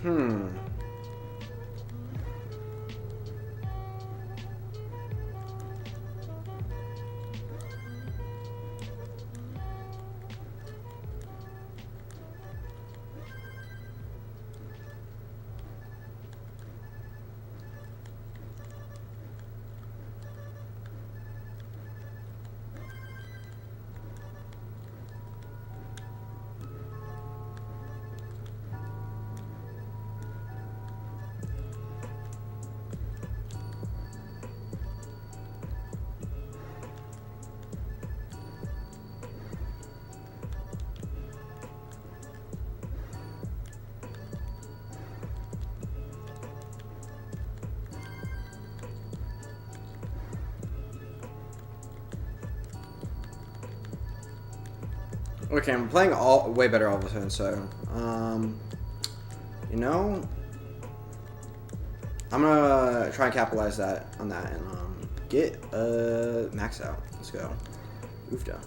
Speaker 1: Hmm. Okay, I'm playing all way better all of a sudden, so you know, I'm gonna try and capitalize on that and get max out. Let's go. Oofda.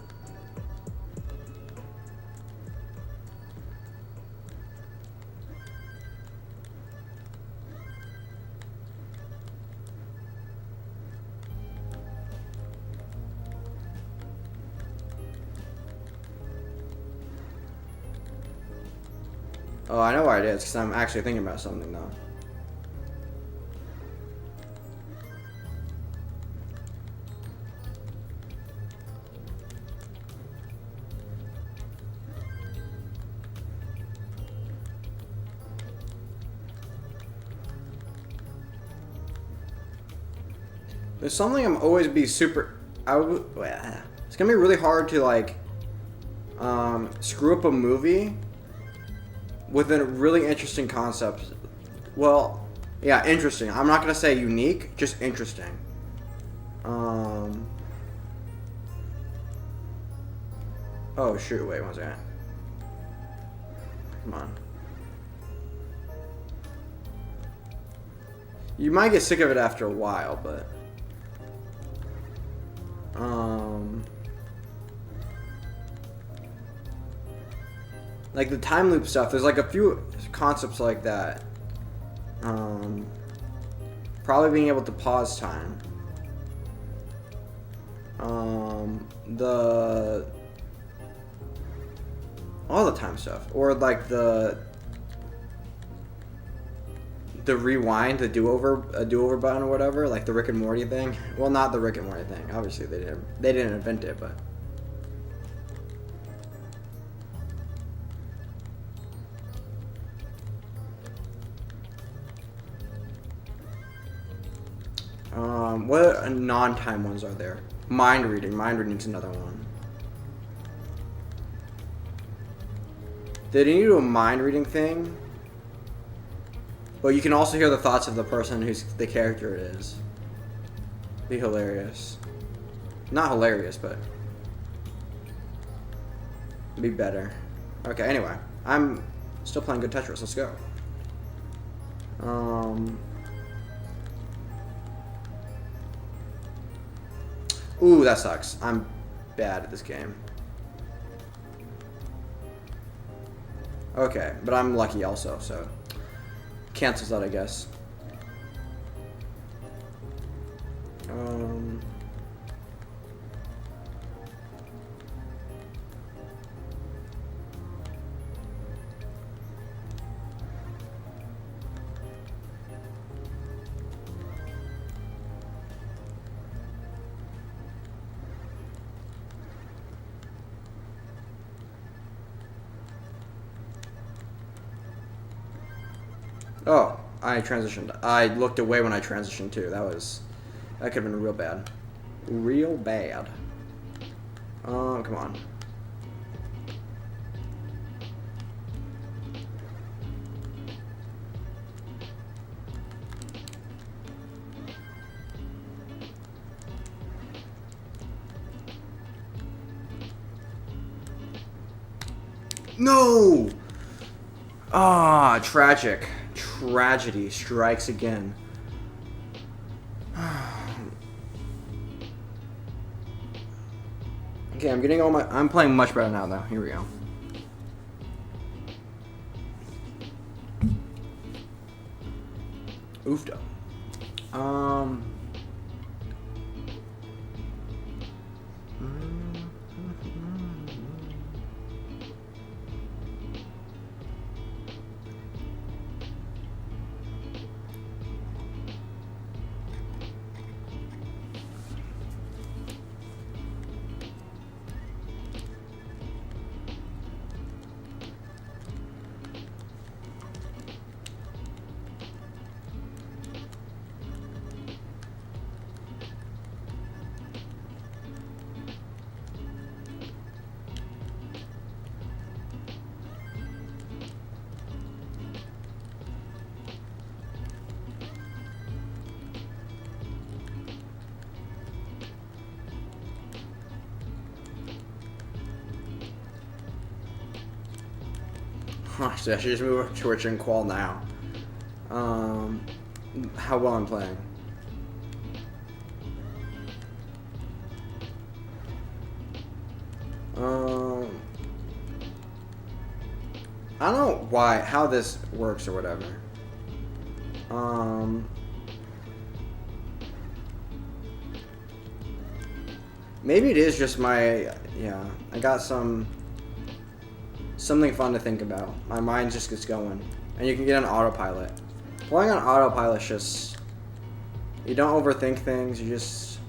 Speaker 1: Oh, I know why it is, because I'm actually thinking about something, though. There's something I'm always be super... It's gonna be really hard to, like, screw up a movie with a really interesting concept. Well, yeah, interesting. I'm not gonna say unique, just interesting. Oh shoot! Wait, one second. Come on. You might get sick of it after a while, but like the time loop stuff, there's like a few concepts like that. Probably being able to pause time. All the time stuff, or like the rewind, the do-over button or whatever, like the Rick and Morty thing. Well, not the Rick and Morty thing. Obviously, they didn't invent it, but. What non-time ones are there? Mind reading. Mind reading's another one. Did you do a mind reading thing? But you can also hear the thoughts of the person who's the character it is. Be hilarious. Not hilarious, but be better. Okay, anyway. I'm still playing good Tetris. Let's go. Ooh, that sucks. I'm bad at this game. Okay, but I'm lucky also, so cancels that, I guess. Oh, I transitioned. I looked away when I transitioned too. That could have been real bad. Real bad. Come on. No! Ah, tragic. Tragedy strikes again. Okay, I'm playing much better now though. Here we go. Oofda. I should just move to Twitch and Qual now. How well I'm playing. I don't know how this works or whatever. Maybe it is just my, I got something fun to think about. My mind just gets going. And you can get on autopilot. Playing on autopilot is just, you don't overthink things, you just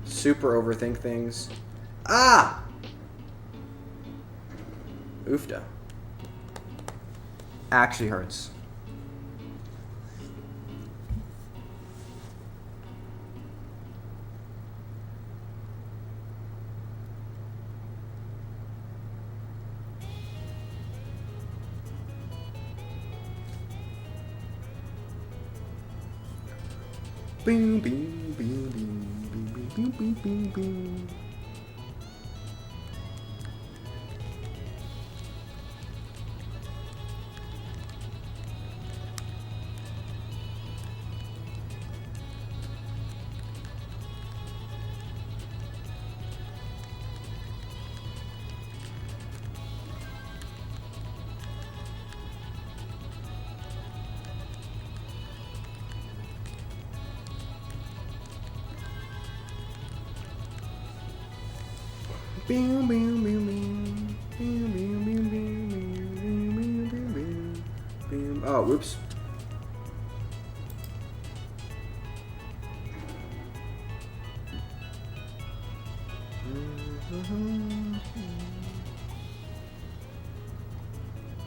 Speaker 1: super overthink things. Ah! Oofda. Actually hurts. Boom, boom, boom, boom, boom, boom, boom, boom. Boom, boom, boom, boom.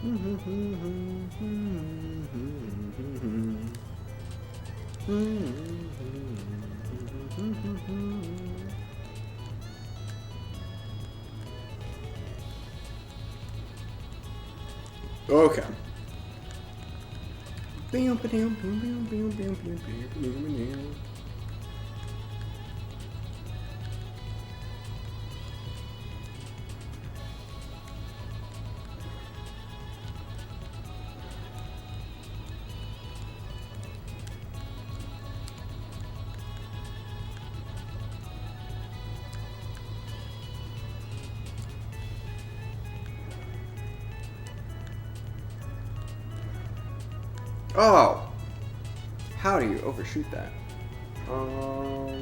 Speaker 1: Boom, boom, boom, boom, boom, boom, boom, boom, boom. Oh, whoops. Okay. Oh! How do you overshoot that? Well.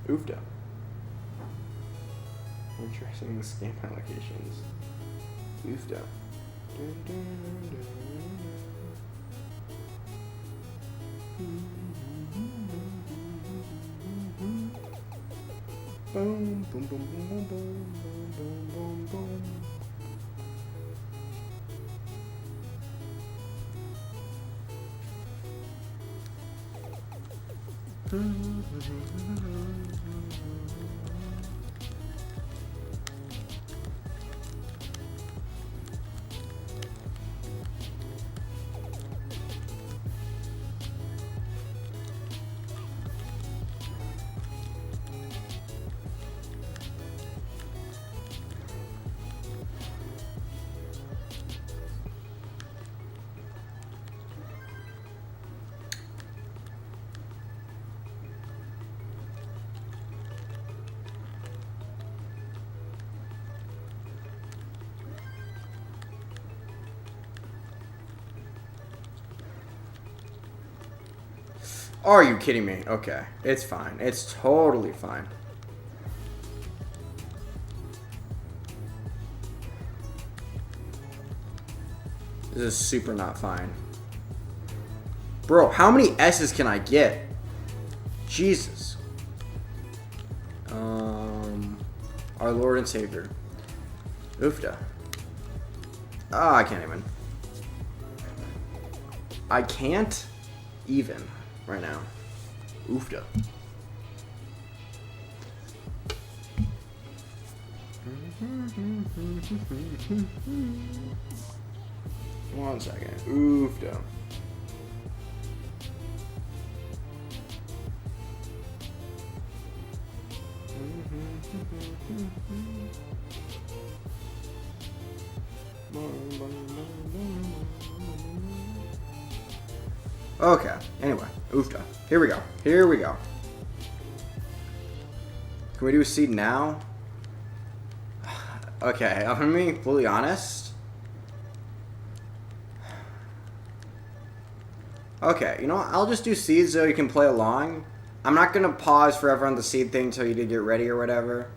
Speaker 1: Oofda. Interesting scam allocations. Oofda. Boom, boom, boom, boom, boom, boom, boom, boom, boom. Are you kidding me? Okay, it's fine. It's totally fine. This is super not fine. Bro, how many S's can I get? Jesus. Our Lord and Savior. Oofda. Ah, I can't even. I can't even right now. Oofda. One second. Oofda. Okay, anyway, oofda. Here we go. Here we go. Can we do a seed now? Okay, I'm gonna be fully honest. Okay, you know what? I'll just do seeds so you can play along. I'm not gonna pause forever on the seed thing until you get ready or whatever.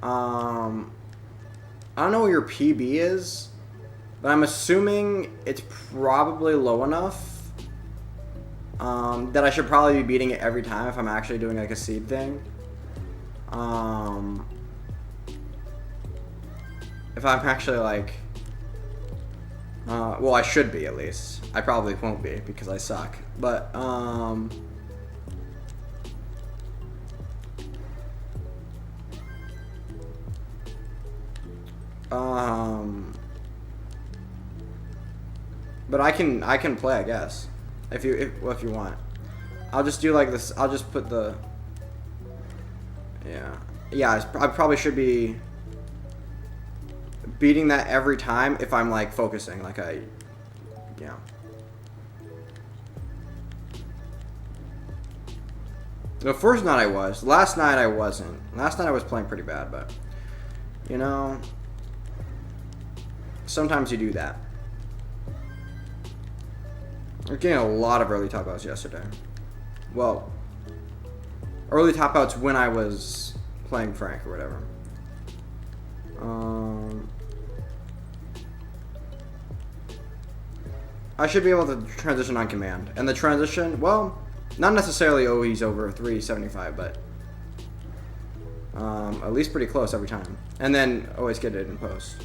Speaker 1: I don't know what your PB is, but I'm assuming it's probably low enough that I should probably be beating it every time if I'm actually doing like a seed thing. If I'm actually like, well, I should be at least. I probably won't be because I suck. But but I can play, I guess. If you want. I'll just do like this. I'll just put the yeah, I probably should be beating that every time if I'm like focusing, like yeah. The first night I was. Last night I wasn't. Last night I was playing pretty bad, but you know, sometimes you do that. I was getting a lot of early top outs yesterday. Well, early top outs when I was playing Frank or whatever. I should be able to transition on command. And the transition, well, not necessarily always over 375, but at least pretty close every time. And then always get it in post.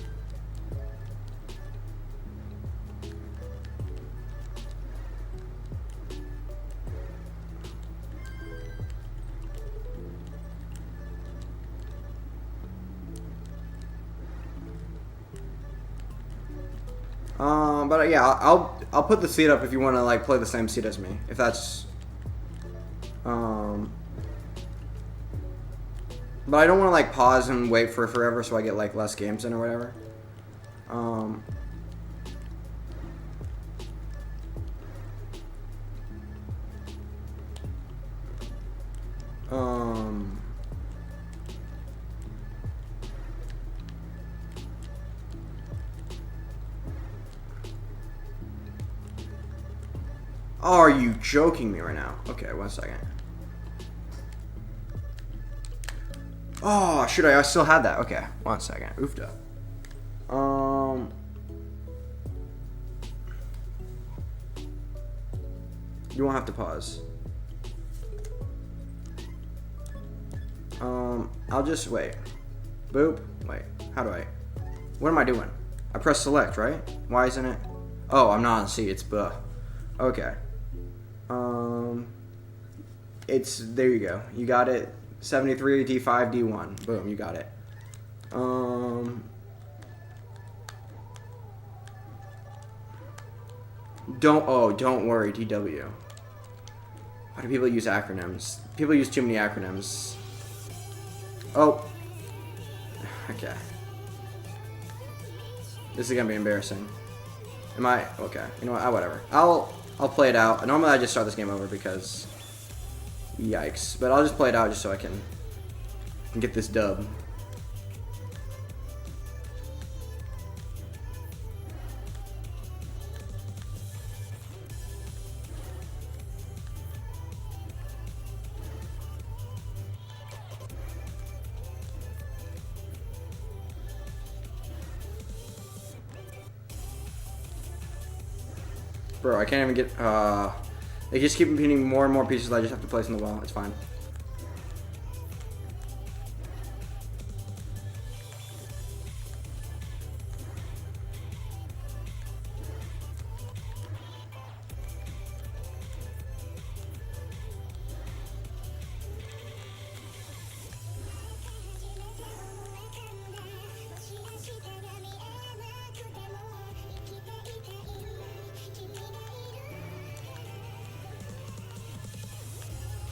Speaker 1: But yeah, I'll put the seat up if you want to like play the same seat as me. If that's, but I don't want to like pause and wait for forever so I get like less games in or whatever. Oh, are you joking me right now? Okay, 1 second. Oh, shoot, I still had that. Okay, 1 second. Oofda. You won't have to pause. I'll just wait. Boop. Wait, how do I? What am I doing? I press select, right? Why isn't it? Oh, I'm not on C, it's buh. Okay. It's, there you go. You got it. 73, D5, D1. Boom, you got it. Don't worry, DW. Why do people use acronyms? People use too many acronyms. Oh. Okay. This is gonna be embarrassing. Am I? Okay. You know what? Whatever. I'll play it out. Normally I just start this game over because, yikes. But I'll just play it out just so I can get this dub. Bro, I can't even get, they just keep repeating more and more pieces that I just have to place in the wall. It's fine.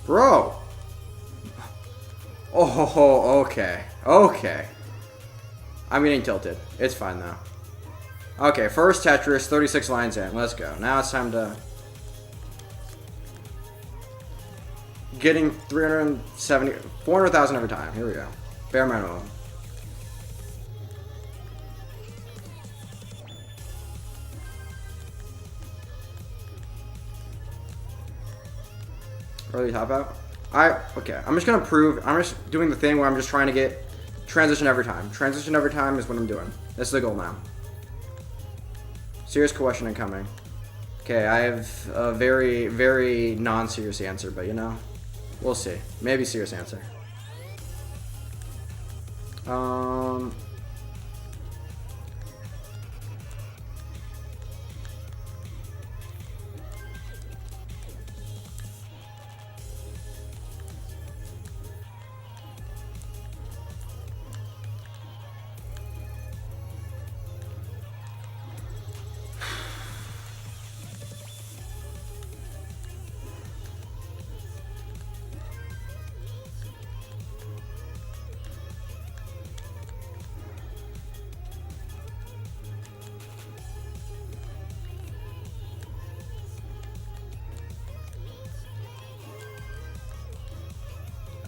Speaker 1: Bro! Oh, okay. Okay. I'm getting tilted. It's fine, though. Okay, first Tetris, 36 lines in. Let's go. Now it's time to... Getting 400,000 every time. Here we go. Bare minimum. Early top out. Okay. I'm just gonna prove. I'm just doing the thing where I'm just trying to get transition every time. Transition every time is what I'm doing. That's the goal now. Serious question incoming. Okay, I have a very, very non-serious answer, but you know, we'll see. Maybe serious answer.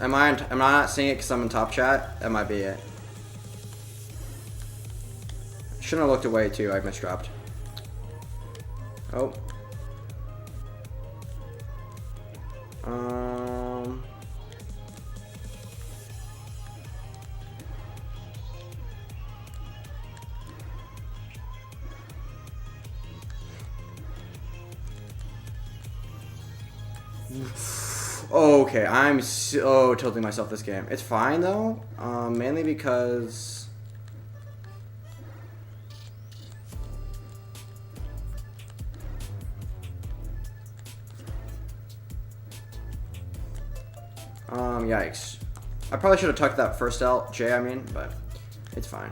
Speaker 1: Am I not seeing it because I'm in top chat? That might be it. Shouldn't have looked away too. I misdropped. Oh. Okay, I'm so tilting myself this game. It's fine though, mainly because yikes. I probably should have tucked that first L, J I mean, but it's fine.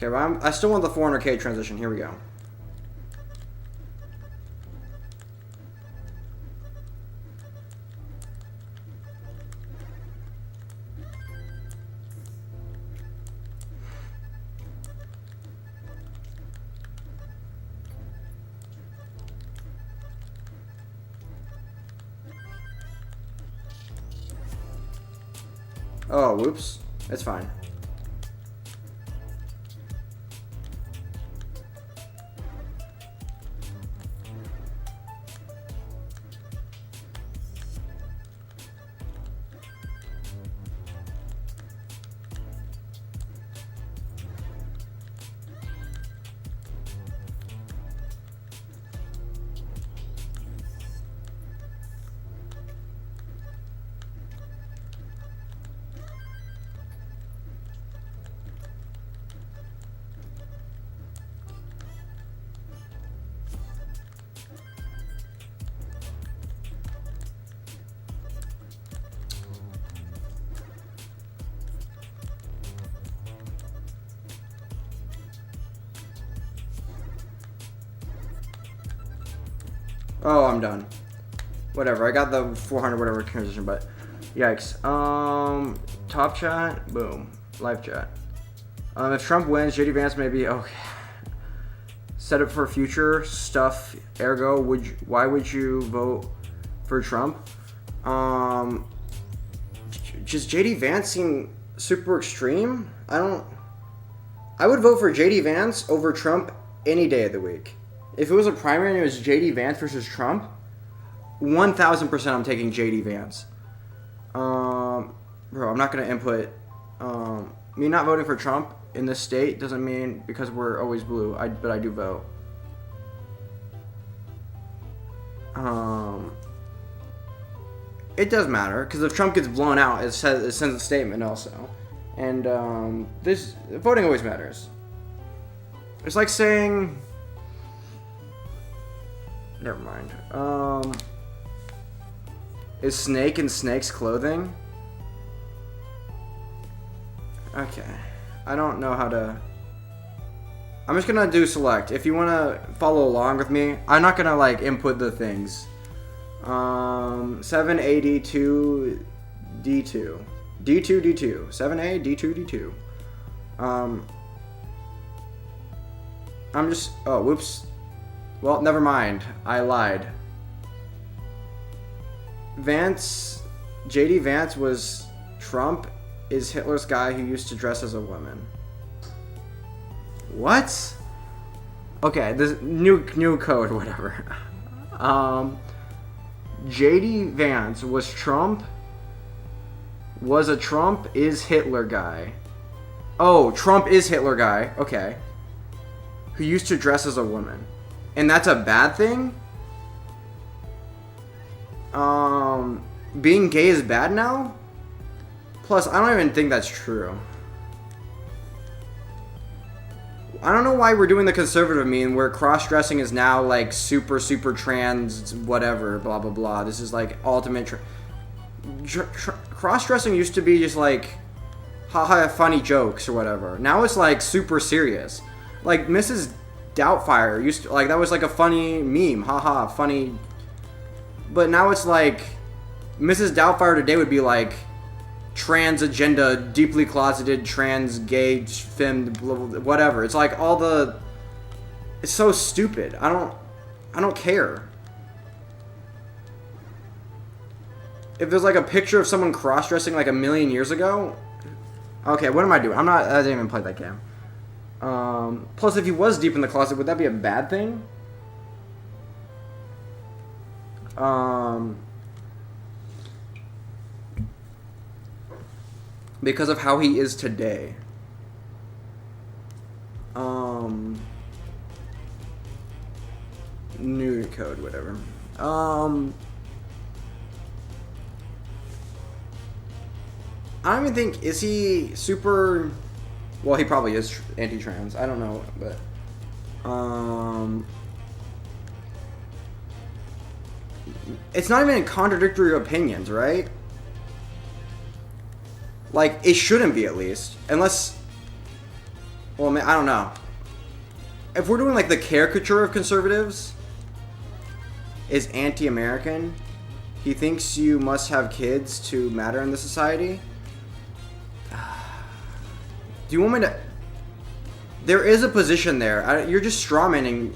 Speaker 1: Okay, but I still want the 400k transition. Here we go. Oh, whoops. It's fine. Oh, I'm done. Whatever, I got the 400 whatever transition, but yikes. Top chat, boom. Live chat. If Trump wins, JD Vance may be okay. Set up for future stuff. Ergo, why would you vote for Trump? Just JD Vance seem super extreme. I don't. I would vote for JD Vance over Trump any day of the week. If it was a primary and it was JD Vance versus Trump, 1,000% I'm taking JD Vance. Bro, I'm not gonna input. Me not voting for Trump in this state doesn't mean because we're always blue. But I do vote. It does matter because if Trump gets blown out, it sends a statement also, and this voting always matters. It's like saying, never mind. Is snake in snake's clothing? Okay, I don't know how to. I'm just gonna do select. If you wanna follow along with me, I'm not gonna like input the things. 7A D2 D2 D2 7A D2 D2. I'm just. Oh, whoops. Well, never mind. I lied. Vance, JD Vance was Trump is Hitler's guy who used to dress as a woman. What? Okay, this new code, whatever. JD Vance was Trump. Was a Trump is Hitler guy. Oh, Trump is Hitler guy. Okay. Who used to dress as a woman. And that's a bad thing? Being gay is bad now? Plus, I don't even think that's true. I don't know why we're doing the conservative meme where cross-dressing is now like super trans whatever, blah blah blah. This is like ultimate cross-dressing used to be just like haha funny jokes or whatever. Now it's like super serious. Like Mrs. Doubtfire used to, like that was like a funny meme, haha funny. But now it's like Mrs. Doubtfire today would be like trans agenda, deeply closeted, trans, gay, femme, whatever. It's like all the. It's so stupid. I don't care. If there's like a picture of someone cross-dressing like a million years ago. Okay, what am I doing? I didn't even play that game. Plus, if he was deep in the closet, would that be a bad thing? Because of how he is today. New code, whatever. I don't even think, is he super, well, he probably is anti-trans, I don't know, but, it's not even contradictory opinions, right? Like, it shouldn't be, at least. Unless... Well, I don't know. If we're doing, like, the caricature of conservatives... Is anti-American... He thinks you must have kids to matter in the society? Do you want me to... There is a position there. You're just strawmanning...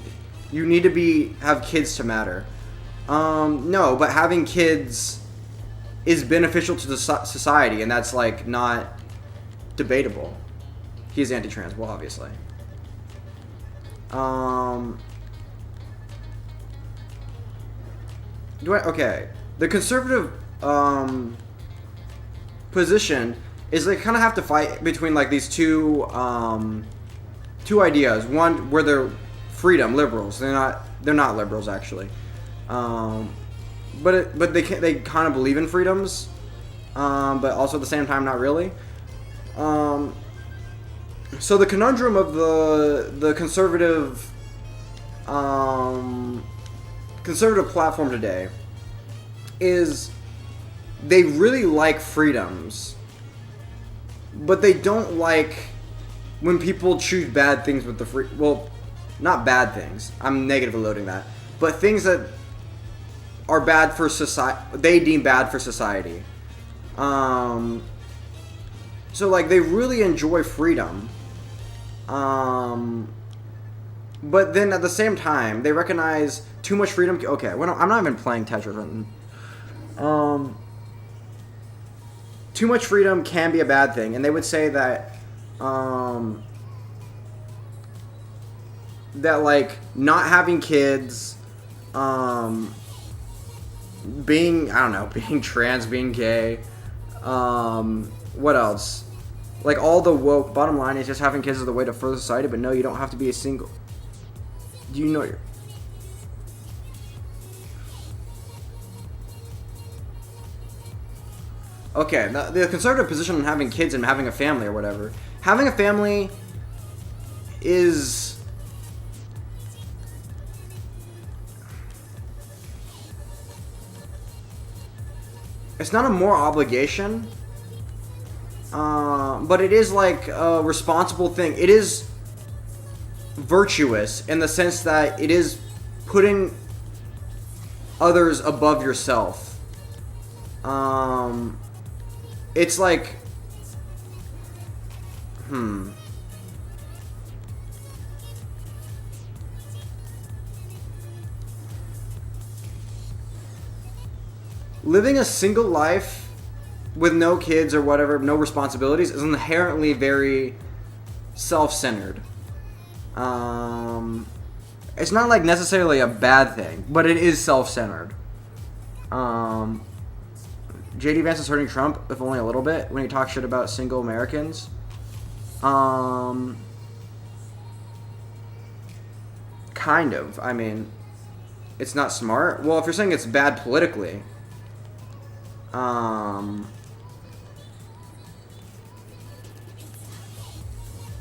Speaker 1: You need to have kids to matter. No, but having kids... is beneficial to the society, and that's like not debatable. He's anti-trans, well, obviously. Okay, the conservative position is they kind of have to fight between like these two ideas. One where they're freedom liberals. They're not liberals actually. But they kind of believe in freedoms, but also at the same time not really. So the conundrum of the conservative platform today is they really like freedoms, but they don't like when people choose bad things with the free. Well, not bad things. I'm negatively loading that, but things that are bad for society, they deem bad for society. So like they really enjoy freedom, but then at the same time they recognize too much freedom. Okay, well, I'm not even playing Tetris. Too much freedom can be a bad thing, and they would say that that like not having kids, being, I don't know, being trans, being gay, what else? Like all the woke, bottom line is just having kids is the way to further society, but no, you don't have to be a single. Do you know your... Okay, the conservative position on having kids and having a family or whatever. Having a family is... It's not a moral obligation, but it is like a responsible thing. It is virtuous in the sense that it is putting others above yourself. It's like, living a single life with no kids or whatever, no responsibilities, is inherently very self-centered. It's not like necessarily a bad thing, but it is self-centered. J.D. Vance is hurting Trump, if only a little bit, when he talks shit about single Americans. Kind of. I mean, it's not smart. Well, if you're saying it's bad politically,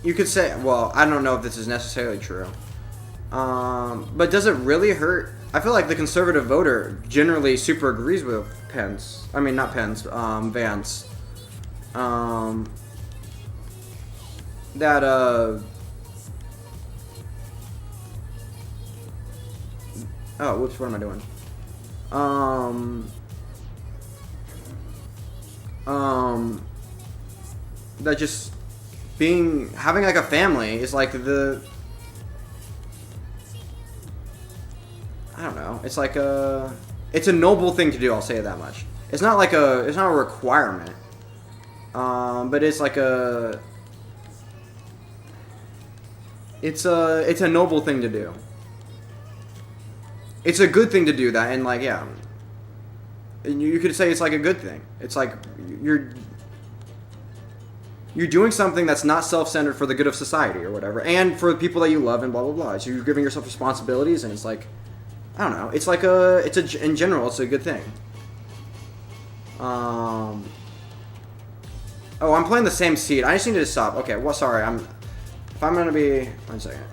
Speaker 1: you could say, well, I don't know if this is necessarily true. But does it really hurt? I feel like the conservative voter generally super agrees with Pence. I mean, not Pence, Vance. That, oh, whoops, what am I doing? That just having like a family is like I don't know. It's like it's a noble thing to do. I'll say it that much. It's not a requirement. But it's like it's a noble thing to do. It's a good thing to do that, and like, yeah. And you could say it's like a good thing. It's like you're doing something that's not self-centered for the good of society or whatever, and for the people that you love and blah blah blah. So you're giving yourself responsibilities, and it's like, I don't know. It's like in general, it's a good thing. Oh, I'm playing the same seed. I just need to stop. Okay, well, sorry. If I'm gonna be, 1 second.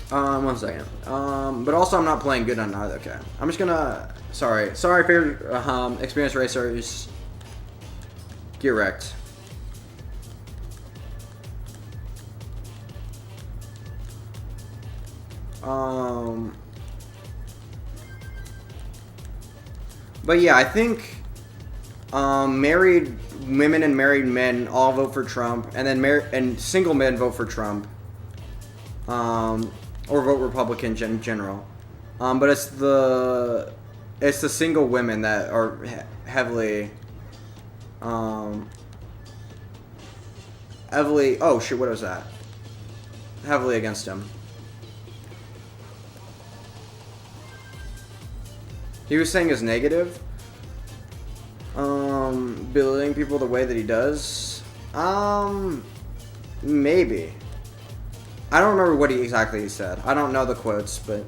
Speaker 1: One second. But also I'm not playing good on either. Okay. I'm just gonna, sorry for your, experienced racers. Get wrecked. But yeah, I think, married women and married men all vote for Trump, and then and single men vote for Trump. Or vote Republican in general. But it's the single women that are heavily, oh shit, what was that? Heavily against him. He was saying is negative. Belittling people the way that he does. Maybe. I don't remember what exactly he said. I don't know the quotes, but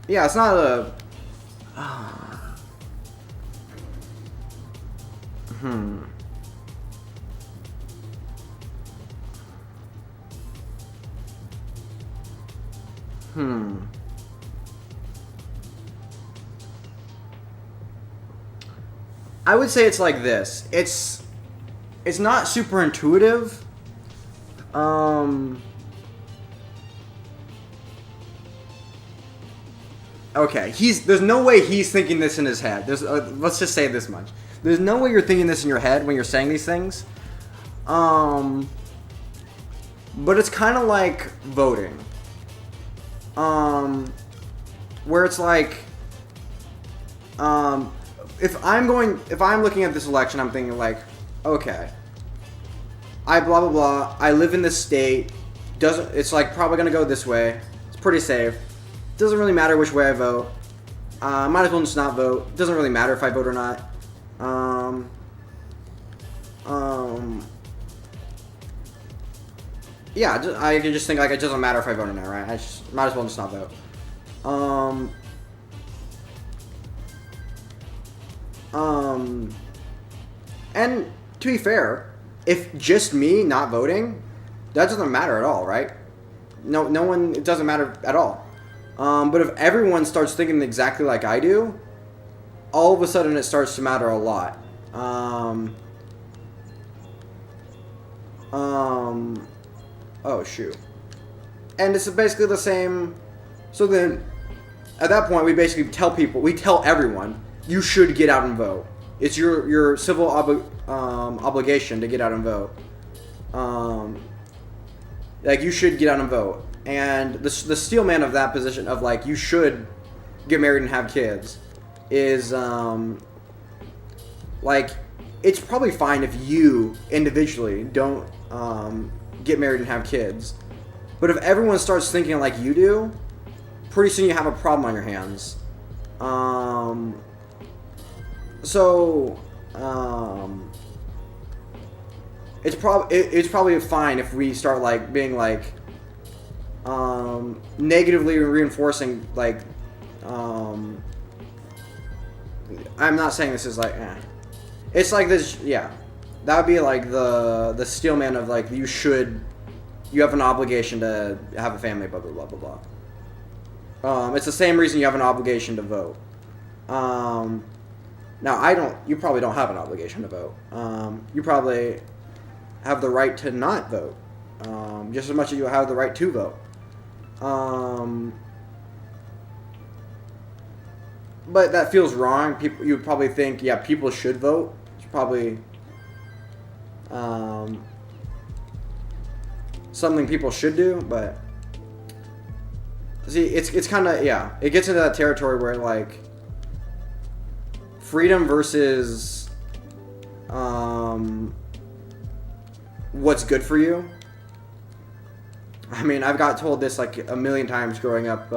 Speaker 1: yeah, it's not a I would say it's like this. It's not super intuitive. Okay, there's no way he's thinking this in his head. Let's just say this much. There's no way you're thinking this in your head when you're saying these things. But it's kind of like voting. where it's like, if I'm looking at this election, I'm thinking like, okay, I blah blah blah, I live in this state, it's like probably gonna go this way, it's pretty safe, doesn't really matter which way I vote, might as well just not vote, doesn't really matter if I vote or not, yeah, I can just think like it doesn't matter if I vote or not, right? I just might as well just not vote. And to be fair, if just me not voting, that doesn't matter at all, right? No one, it doesn't matter at all. But if everyone starts thinking exactly like I do, all of a sudden it starts to matter a lot. Oh shoot. And it's basically the same. So then, at that point, we basically tell everyone, you should get out and vote. It's your civil obligation to get out and vote. Like, you should get out and vote. And the steelman of that position of, like, you should get married and have kids is, like, it's probably fine if you individually don't get married and have kids. But if everyone starts thinking like you do, pretty soon you have a problem on your hands. It's probably fine if we start like being like negatively reinforcing like I'm not saying this is like it's like this, yeah, that would be like the steelman of like you have an obligation to have a family, blah blah blah blah blah. It's the same reason you have an obligation to vote. Now you probably don't have an obligation to vote. You probably have the right to not vote, just as much as you have the right to vote. But that feels wrong. You would probably think, yeah, people should vote. It's probably something people should do, but see, it's kind of, yeah, it gets into that territory where like freedom versus what's good for you. I mean, I've got told this like a million times growing up.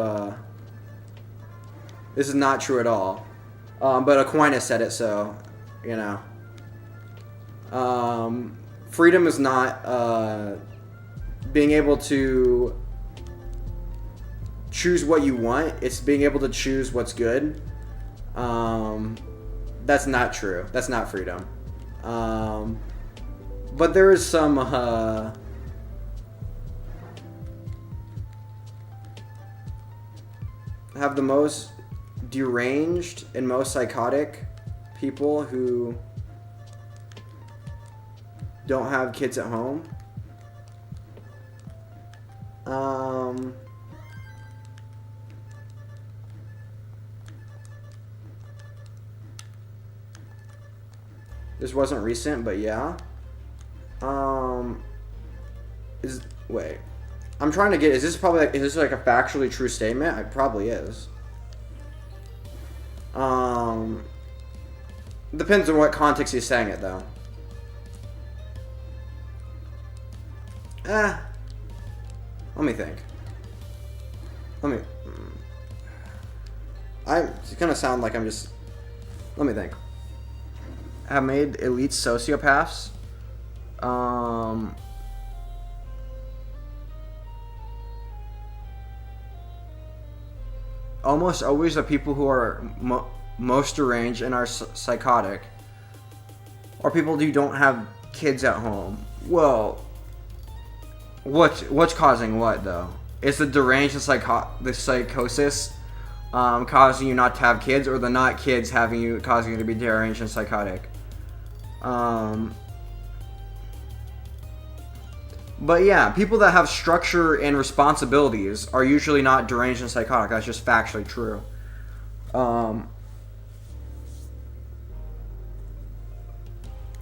Speaker 1: This is not true at all. But Aquinas said it, so, you know. Freedom is not being able to choose what you want. It's being able to choose what's good. That's not true. That's not freedom. But there is some have the most deranged and most psychotic people who don't have kids at home. This wasn't recent, but yeah. Wait. I'm trying to get, is this like a factually true statement? It probably is. Depends on what context he's saying it, though. Let me think. It's gonna sound like I'm just, let me think. Have made elite sociopaths. Almost always the people who are most deranged and are psychotic are people who don't have kids at home. Well, what's causing what though? Is the deranged and the psychosis causing you not to have kids, or the not kids causing you to be deranged and psychotic? But yeah, people that have structure and responsibilities are usually not deranged and psychotic. That's just factually true.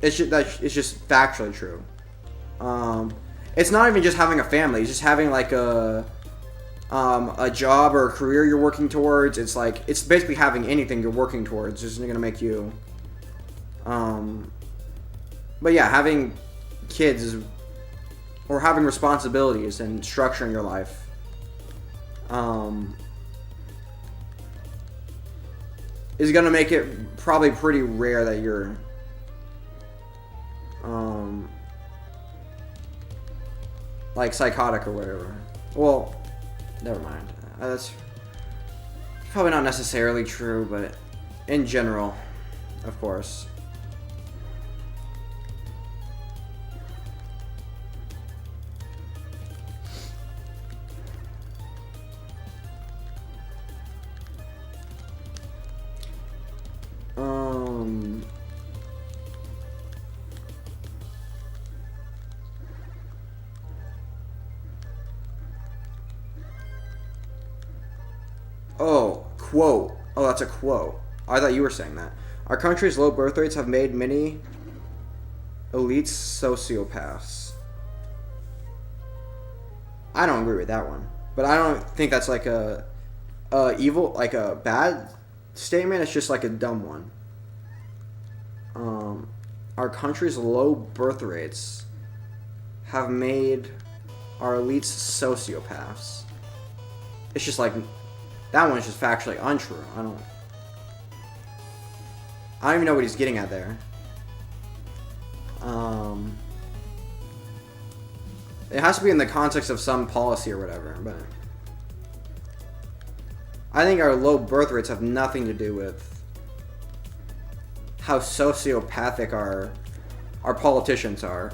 Speaker 1: It's just factually true. It's not even just having a family. It's just having like a a job or a career you're working towards. It's like, it's basically having anything you're working towards isn't going to make you. But yeah, having kids or having responsibilities and structuring your life. Is going to make it probably pretty rare that you're like psychotic or whatever. Well, never mind. That's probably not necessarily true, but in general, of course. Oh, quote. Oh, that's a quote. I thought you were saying that. Our country's low birth rates have made many elite sociopaths. I don't agree with that one, but I don't think that's like a evil, like a bad statement. It's just like a dumb one. Our country's low birth rates have made our elites sociopaths. It's just like, that one's just factually untrue. I don't even know what he's getting at there. It has to be in the context of some policy or whatever, but I think our low birth rates have nothing to do with how sociopathic our politicians are.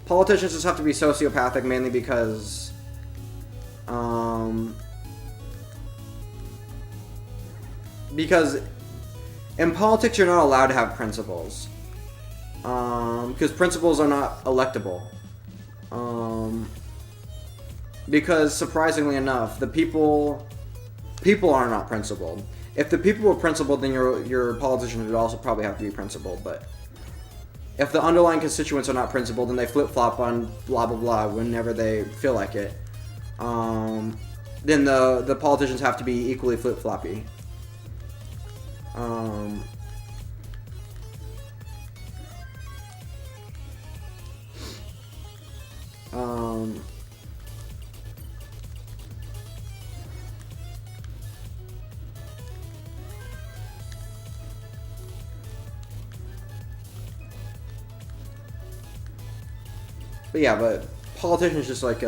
Speaker 1: Politicians just have to be sociopathic mainly because in politics you're not allowed to have principles. Because principles are not electable. Because surprisingly enough, the people are not principled. If the people were principled, then your politicians would also probably have to be principled. But if the underlying constituents are not principled, then they flip-flop on blah blah blah whenever they feel like it. Then the politicians have to be equally flip-floppy. But yeah, but politicians just like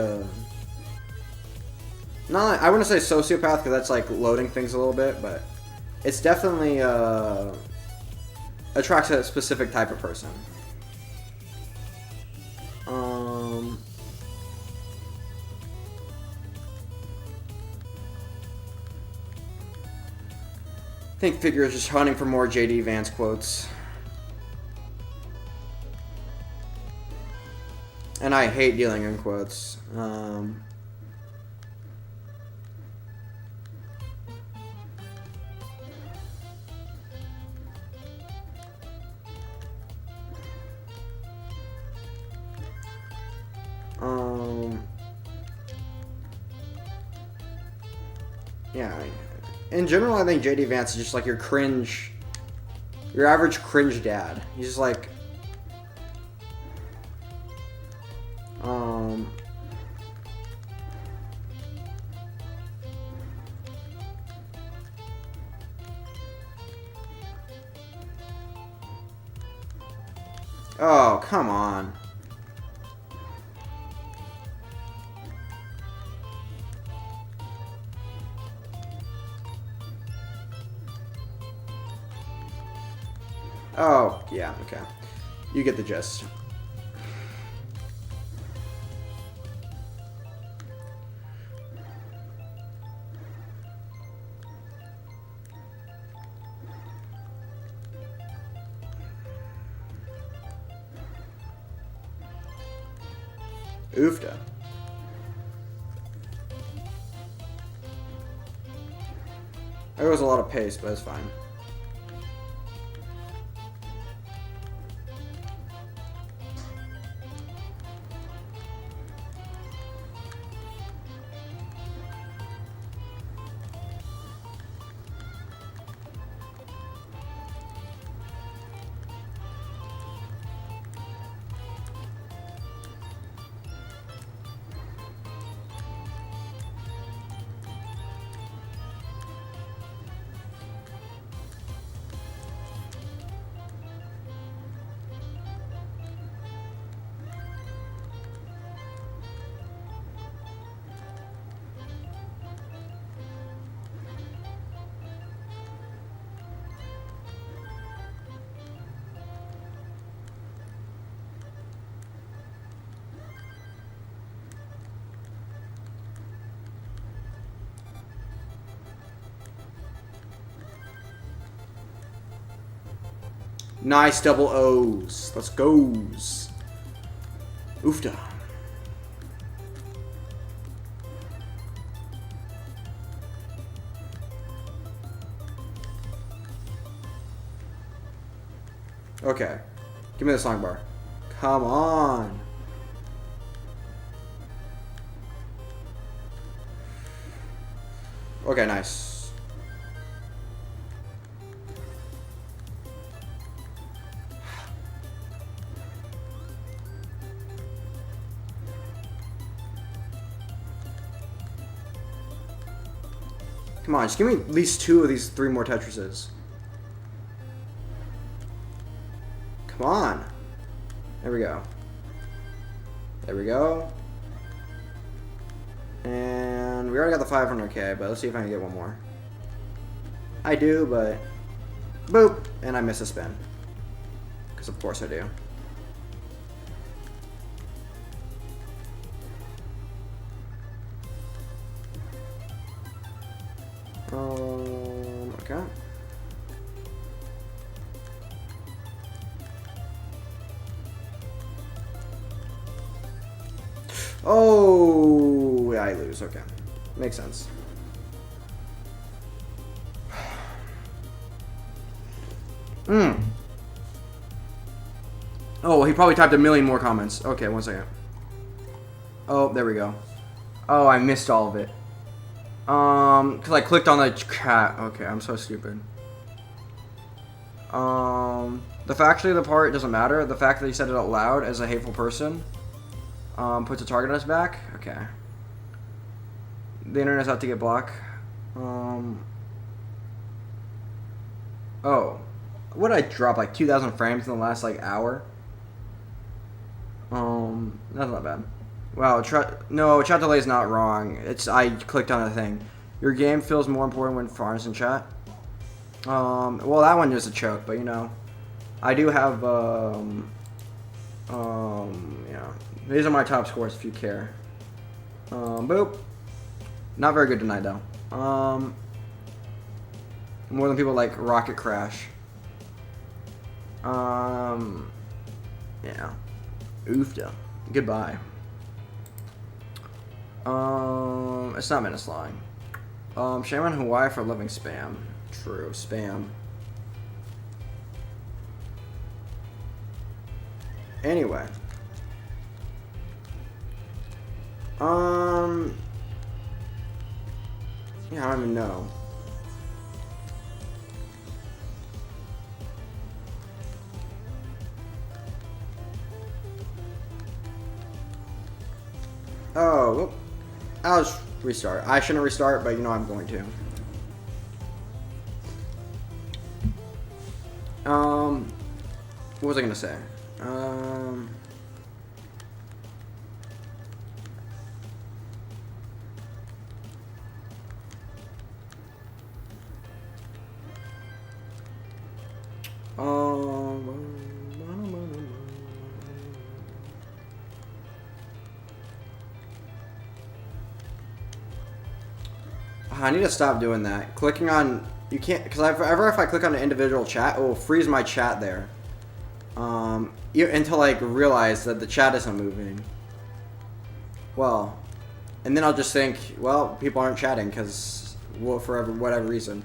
Speaker 1: not, I wouldn't say sociopath because that's like loading things a little bit, but it's definitely attracts a specific type of person. I think Figure is just hunting for more JD Vance quotes. And I hate dealing in quotes. Yeah. In general, I think JD Vance is just like your average cringe dad. He's just like, oh, come on. Oh, yeah, okay. You get the gist. Oofda. There was a lot of pace, but it's fine. Nice double O's. Let's goes. Oofda. Okay. Give me the song bar. Come on. Okay, nice. Come on, just give me at least 2 of these 3 more Tetrises. Come on. There we go. There we go. And we already got the 500k, but let's see if I can get one more. I do, but boop, and I miss a spin. Because of course I do. Okay. Oh, yeah, I lose. Okay. Makes sense. Oh, he probably typed a million more comments. Okay, 1 second. Oh, there we go. Oh, I missed all of it. Because I clicked on the chat. Okay, I'm so stupid. The factually the part doesn't matter. The fact that he said it out loud as a hateful person puts a target on his back. Okay. The internet's out to get blocked. Oh. What did I drop? Like 2,000 frames in the last, like, hour? That's not bad. Wow, no, chat delay is not wrong. I clicked on a thing. Your game feels more important when farms in chat. Well, that one is a choke, but you know, I do have, yeah. These are my top scores if you care. Boop. Not very good tonight, though. More than people like Rocket Crash. Yeah. Oofda. Goodbye. It's not Menace Lying. Shame on Hawaii for loving spam. True, spam. Anyway. Yeah, I don't even know. Oh, whoop. I'll just restart. I shouldn't restart, but you know I'm going to. What was I gonna say? I need to stop doing that. Clicking on, you can't, because if I click on an individual chat, it will freeze my chat there. Until I realize that the chat isn't moving. Well, and then I'll just think, well, people aren't chatting because, well, for whatever reason.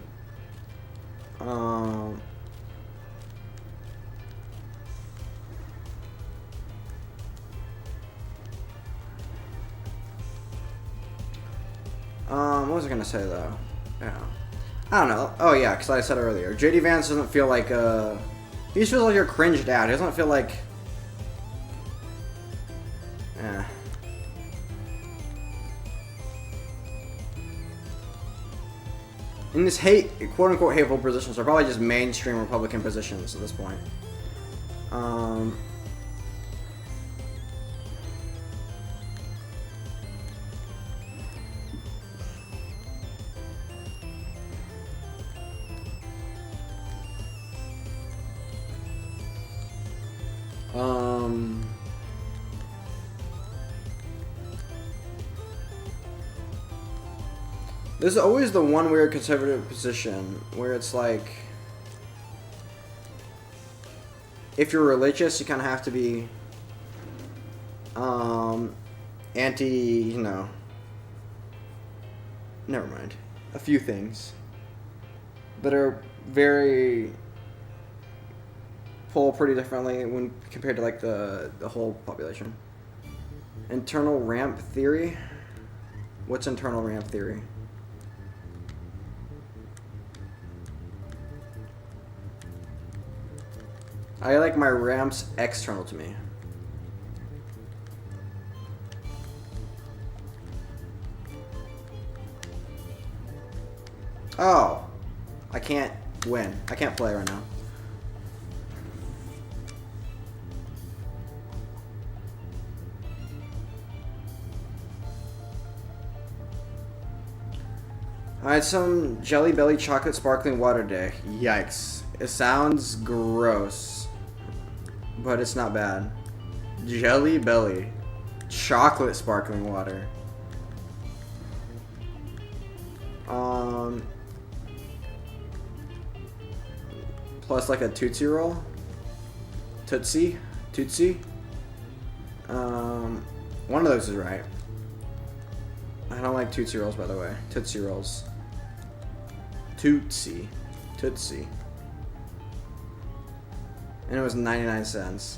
Speaker 1: What was I gonna say though? Yeah, I don't know. Oh yeah, because I said earlier, JD Vance doesn't feel like he just feels like your cringe dad. He doesn't feel like, in this quote unquote hateful positions are probably just mainstream Republican positions at this point. There's always the one weird conservative position where it's like, if you're religious, you kind of have to be anti, you know. Never mind. A few things that are very pull pretty differently when compared to like the whole population. Internal ramp theory. What's internal ramp theory? I like my ramps external to me. Oh, I can't win. I can't play right now. I had some Jelly Belly chocolate sparkling water today. Yikes. It sounds gross, but it's not bad. Jelly Belly chocolate sparkling water. Plus like a Tootsie Roll. Tootsie. One of those is right. I don't like Tootsie Rolls, by the way. Tootsie Rolls. Tootsie. And it was 99 cents.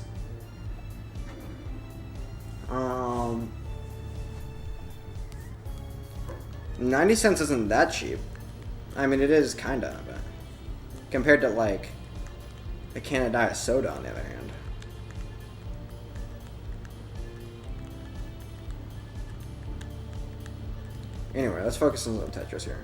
Speaker 1: 90 cents isn't that cheap. I mean, it is kinda, but compared to like a can of diet soda on the other hand. Anyway, let's focus on little Tetris here.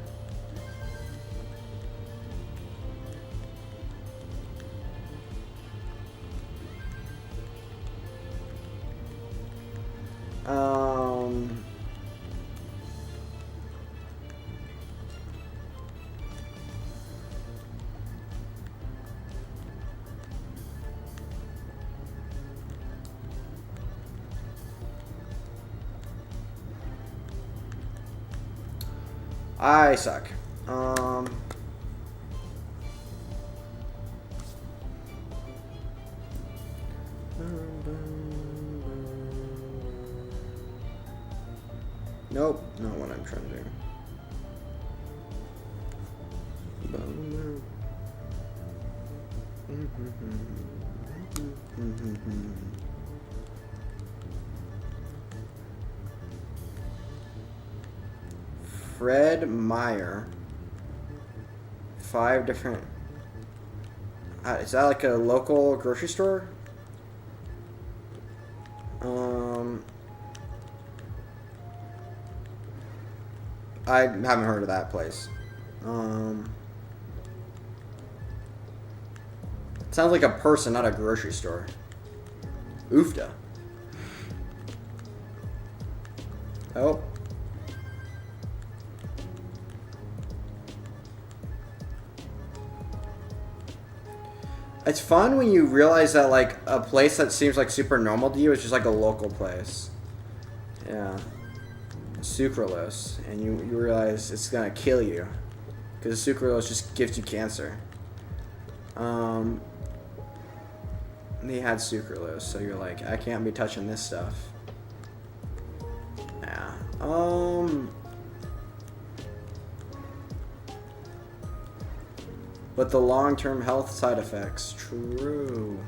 Speaker 1: I suck. Nope, not what I'm trying to do. Fred Meyer. 5 different. Is that like a local grocery store? I haven't heard of that place. It sounds like a person, not a grocery store. Oofda. Oh. It's fun when you realize that like a place that seems like super normal to you is just like a local place. Yeah. Sucralose, and you realize it's gonna kill you because sucralose just gives you cancer. They had sucralose, so you're like, I can't be touching this stuff. Yeah. But the long-term health side effects, true.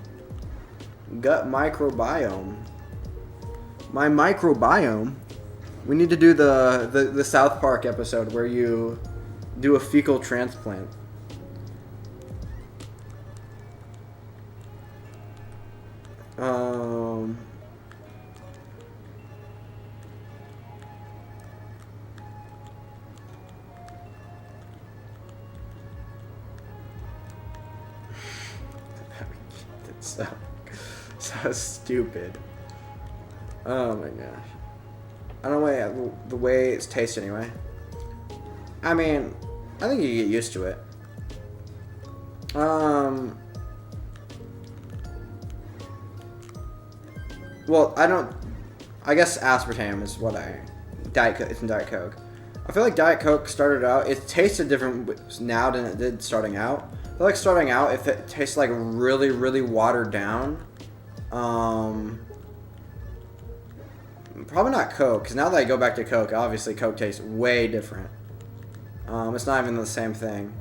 Speaker 1: Gut microbiome. My microbiome. We need to do the South Park episode where you do a fecal transplant. It's so stupid. Oh my gosh. I don't know the way it's tastes anyway. I mean, I think you get used to it. Well, I guess aspartame is what it's in Diet Coke. I feel like Diet Coke started out, it tasted different now than it did starting out. I feel like starting out, if it tastes like really, really watered down, probably not Coke, because now that I go back to Coke, obviously Coke tastes way different. It's not even the same thing.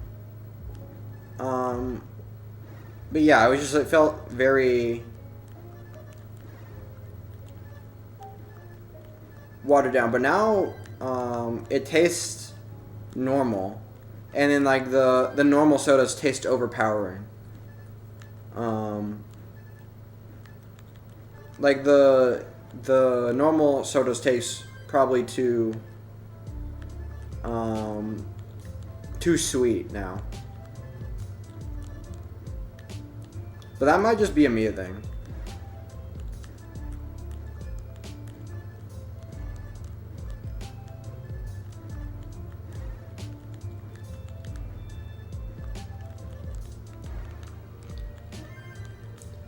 Speaker 1: But yeah, it felt very watered down. But now, it tastes normal, and then like the normal sodas taste overpowering. Like the normal sodas taste probably too sweet now. But that might just be a me thing.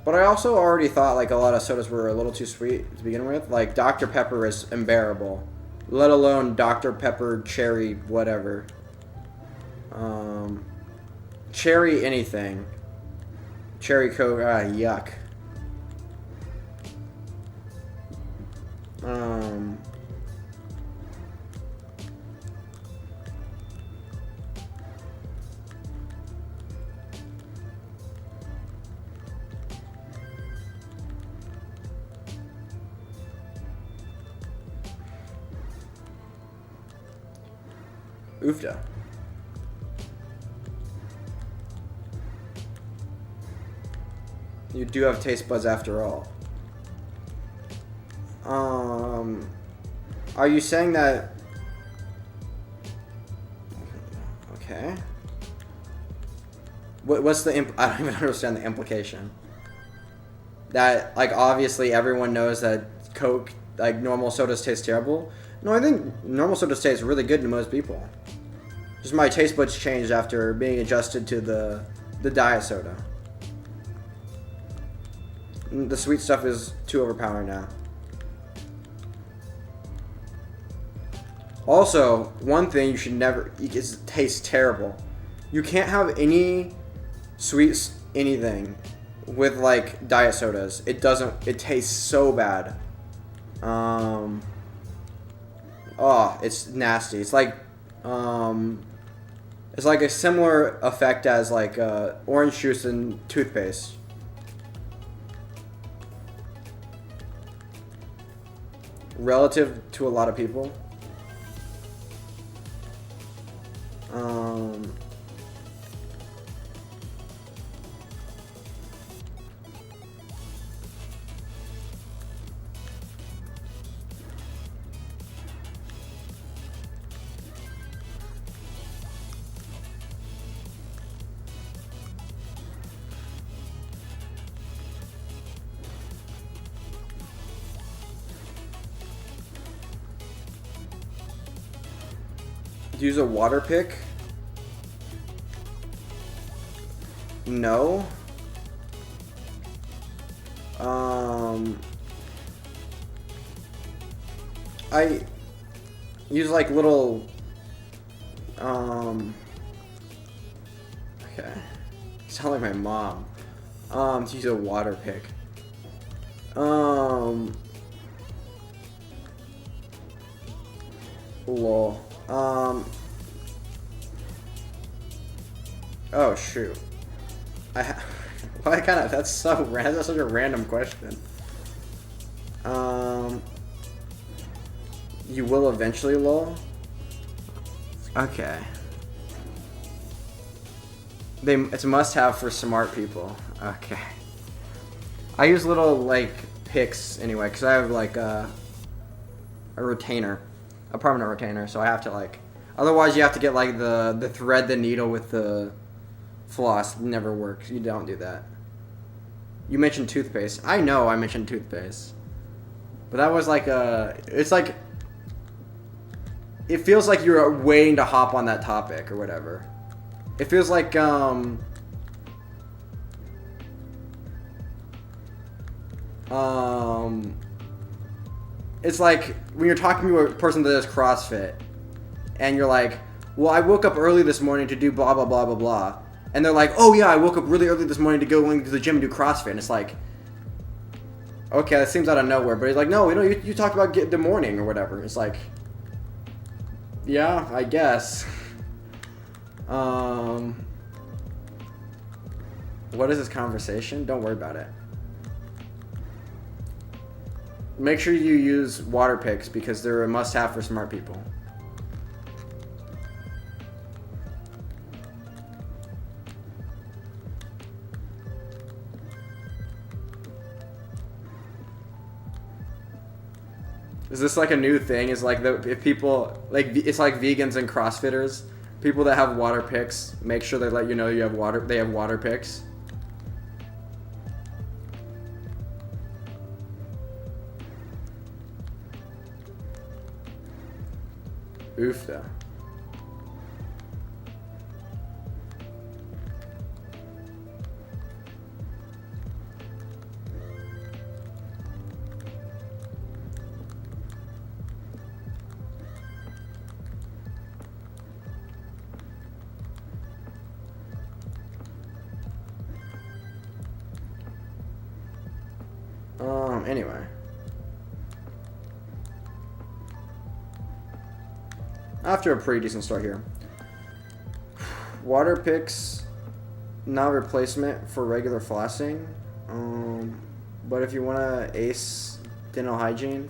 Speaker 1: But I also already thought like a lot of sodas were a little too sweet to begin with. Like Dr. Pepper is unbearable, let alone Dr. Pepper cherry whatever. Cherry anything. Cherry Coke, yuck. Oofda. You do have taste buds after all. Are you saying that? Okay. What's the I don't even understand the implication. That like obviously everyone knows that Coke, like normal sodas taste terrible. No, I think normal sodas taste really good to most people. Just my taste buds changed after being adjusted to the diet soda. The sweet stuff is too overpowering now. Also, one thing you should never eat is tastes terrible. You can't have any sweets anything with like diet sodas. It tastes so bad. Oh, it's nasty. It's like a similar effect as like orange juice and toothpaste. Relative to a lot of people. Use a water pick? No. I use like little okay. You sound like my mom. To use a water pick. Lol. Oh shoot. That's so random. That's such a random question. You will eventually, lol. Okay. It's a must-have for smart people. Okay. I use little like picks anyway, because I have like a retainer, a permanent retainer. So I have to like. Otherwise, you have to get like the thread the needle with the floss. It never works. You don't do that. You mentioned toothpaste. I know I mentioned toothpaste, but that was like it's like. It feels like you're waiting to hop on that topic or whatever. It feels like it's like when you're talking to a person that does CrossFit and you're like, well, I woke up early this morning to do blah, blah, blah, blah, blah. And they're like, oh, yeah, I woke up really early this morning to go into the gym and do CrossFit. And it's like, okay, that seems out of nowhere. But he's like, no, you talked about the morning or whatever. It's like, yeah, I guess. What is this conversation? Don't worry about it. Make sure you use water picks because they're a must-have for smart people. Is this like a new thing? Is like if people like it's like vegans and CrossFitters, people that have water picks, make sure they let you know you have water. They have water picks. Oofda. Anyway. After a pretty decent start here. Water picks, not replacement for regular flossing. But if you want to ace dental hygiene,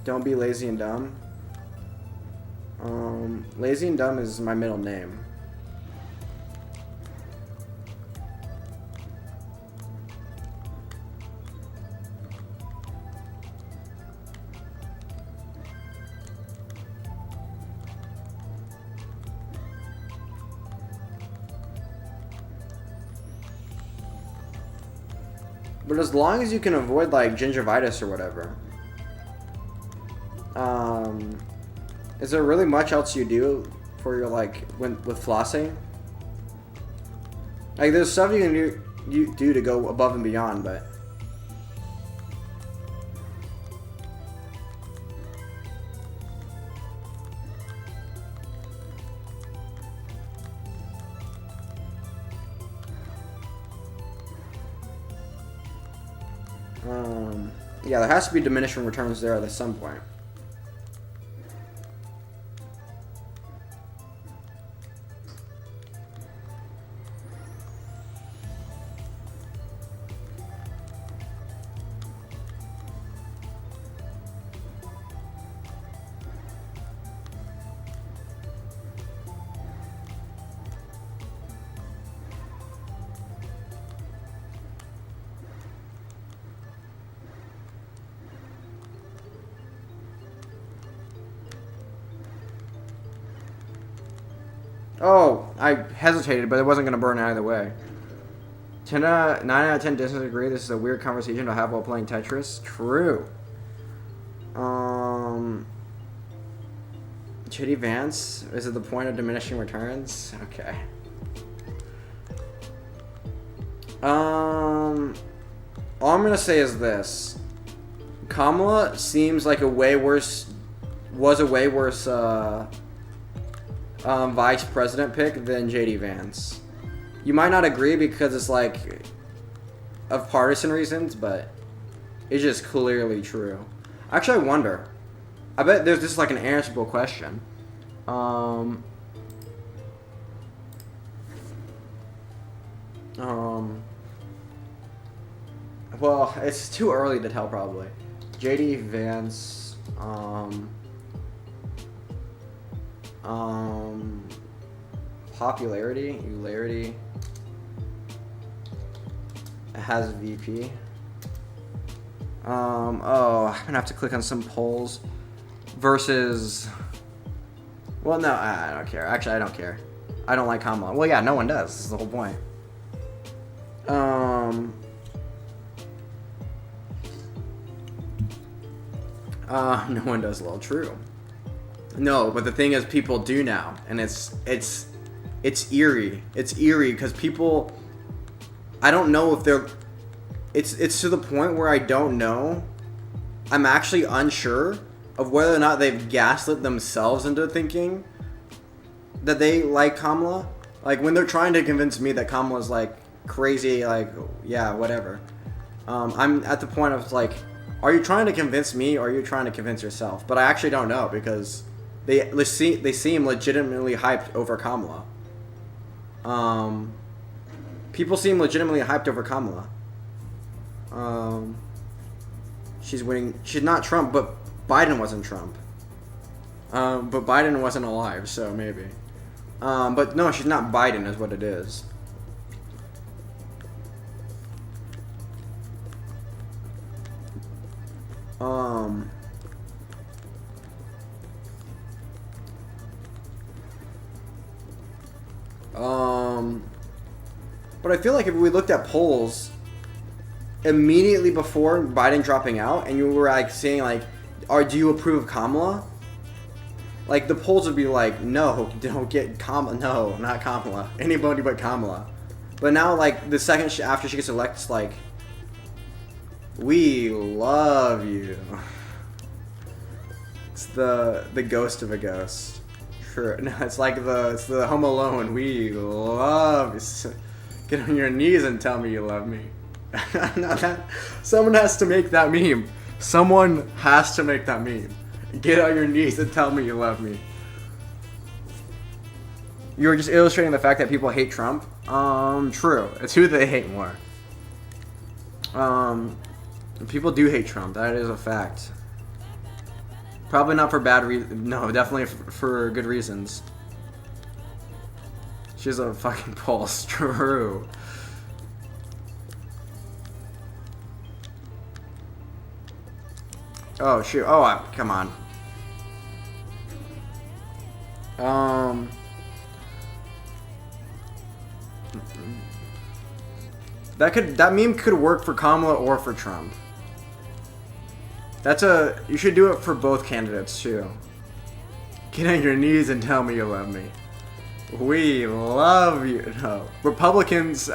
Speaker 1: don't be lazy and dumb. Lazy and dumb is my middle name. But as long as you can avoid like gingivitis or whatever, is there really much else you do for your with flossing? Like there's stuff you do to go above and beyond, but yeah, there has to be diminishing returns there at some point. Oh, I hesitated, but it wasn't going to burn either way. 9 out of 10 disagree. This is a weird conversation to have while playing Tetris. True. Chitty Vance? Is it the point of diminishing returns? Okay. All I'm going to say is this. Kamala seems like was a way worse vice president pick than JD Vance. You might not agree because it's like of partisan reasons, but it's just clearly true. Actually, I wonder. I bet there's just like an answerable question. Well, it's too early to tell probably. JD Vance, popularity, eularity, it has VP. Oh, I'm gonna have to click on some polls versus, well, no, I don't care. Actually, I don't care. I don't like Kamala. Well, yeah, no one does. This is the whole point. No one does. Lol, true. No, but the thing is, people do now, and it's eerie. It's eerie because people, I don't know if they're. It's to the point where I don't know. I'm actually unsure of whether or not they've gaslit themselves into thinking that they like Kamala. Like, when they're trying to convince me that Kamala's, like, crazy, like, yeah, whatever. I'm at the point of, like, are you trying to convince me or are you trying to convince yourself? But I actually don't know, because they seem legitimately hyped over Kamala. People seem legitimately hyped over Kamala. She's winning. She's not Trump, but Biden wasn't Trump. But Biden wasn't alive, so maybe. But no, she's not Biden is what it is. But I feel like if we looked at polls immediately before Biden dropping out, and you were like saying like, do you approve of Kamala? Like, the polls would be like, no, don't get Kamala. No, not Kamala. Anybody but Kamala. But now, like, the second after she gets elected, it's like, we love you. It's the ghost of a ghost. True. No, it's like it's the Home Alone. We love you. Get on your knees and tell me you love me. Someone has to make that meme. Someone has to make that meme. Get on your knees and tell me you love me. You were just illustrating the fact that people hate Trump. True. It's who they hate more. People do hate Trump. That is a fact. Probably not for bad reasons. No, definitely for good reasons. She's a fucking pulse. True. Oh, shoot. Oh, come on. That meme could work for Kamala or for Trump. You should do it for both candidates too. Get on your knees and tell me you love me. We love you. No. Republicans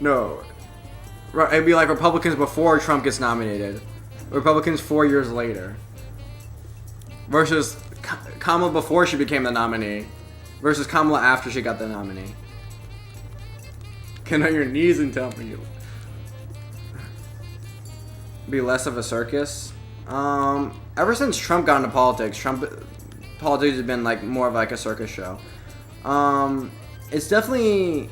Speaker 1: no. It'd be like Republicans before Trump gets nominated. Republicans 4 years later. Versus Kamala before she became the nominee. Versus Kamala after she got the nominee. Get on your knees and tell me you. Be less of a circus. Ever since Trump got into politics, politics has been like more of like a circus show. It's definitely.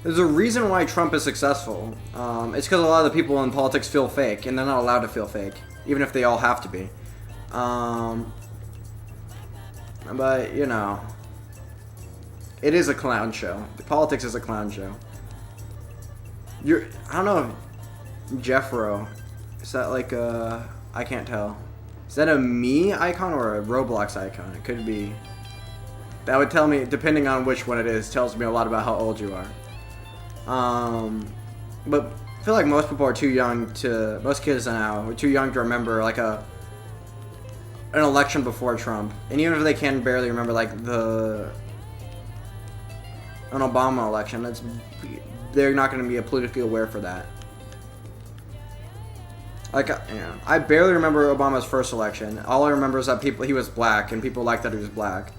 Speaker 1: There's a reason why Trump is successful. It's because a lot of the people in politics feel fake, and they're not allowed to feel fake, even if they all have to be. But, you know, it is a clown show. Politics is a clown show. I don't know if Jeffro, is that like a, I can't tell. Is that a me icon or a Roblox icon? It could be. That would tell me, depending on which one it is, tells me a lot about how old you are. But I feel like most people are too young most kids now are too young to remember like an election before Trump. And even if they can barely remember like an Obama election, they're not going to be politically aware for that. Like, I barely remember Obama's first election. All I remember is that he was black and people liked that he was black.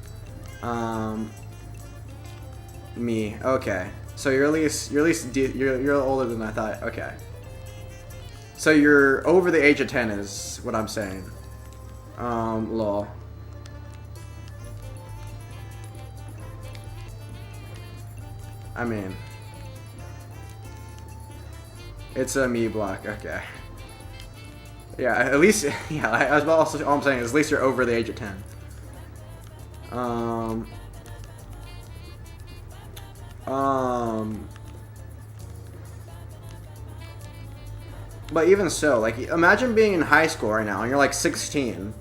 Speaker 1: Me. Okay. So you're older than I thought. Okay. So you're over the age of 10 is what I'm saying. Lol. I mean, it's a me block. Okay. Yeah, at least, yeah, that's also all I'm saying is at least you're over the age of 10. But even so, like, imagine being in high school right now and you're like 16.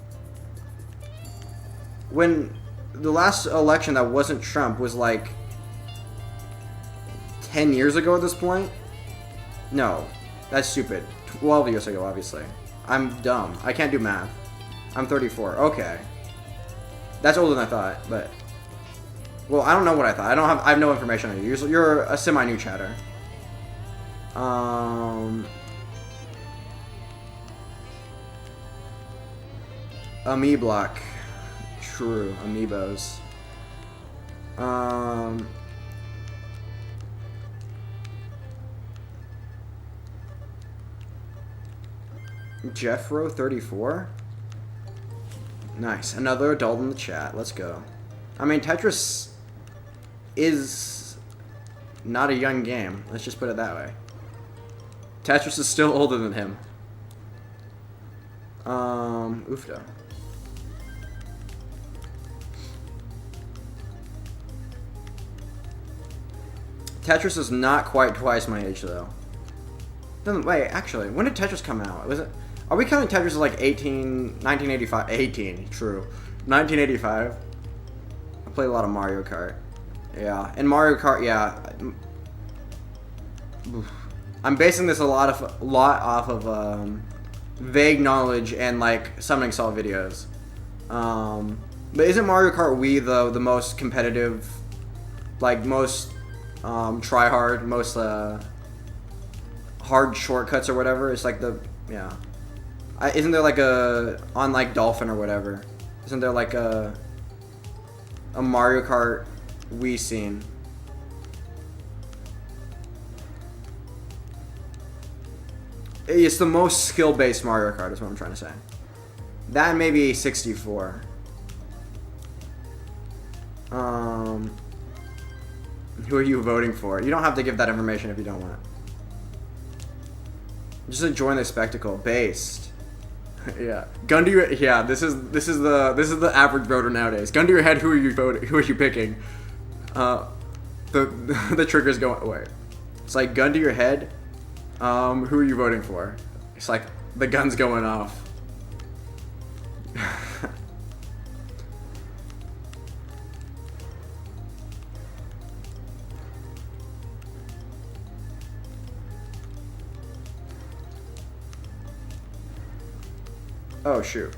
Speaker 1: When the last election that wasn't Trump was like 10 years ago at this point? No, that's stupid. 12 years ago, obviously. I'm dumb. I can't do math. I'm 34. Okay. That's older than I thought, but... Well, I don't know what I thought. I have no information on you. You're a semi-new chatter. Amiiblock. True. Amiibos. Jeffro 34. Nice. Another adult in the chat. Let's go. I mean, Tetris is not a young game. Let's just put it that way. Tetris is still older than him. Oofda. Tetris is not quite twice my age, though. Wait, actually, when did Tetris come out? Was it? Are we counting Tetris as like 1985? 18, true. 1985. I played a lot of Mario Kart. Yeah, and Mario Kart, yeah. I'm basing this a lot off of vague knowledge and like summoning salt videos. But isn't Mario Kart Wii the most competitive, like most try hard, most hard shortcuts or whatever? It's like yeah. Isn't there like on like Dolphin or whatever? Isn't there like a Mario Kart Wii scene? It's the most skill-based Mario Kart is what I'm trying to say. That and maybe 64. Who are you voting for? You don't have to give that information if you don't want. Just enjoying the spectacle. Based. Yeah. Gun to your this is the average voter nowadays. Gun to your head, who are you voting? Who are you picking? The trigger's going away. It's like gun to your head. Who are you voting for? It's like the gun's going off. Oh, shoot.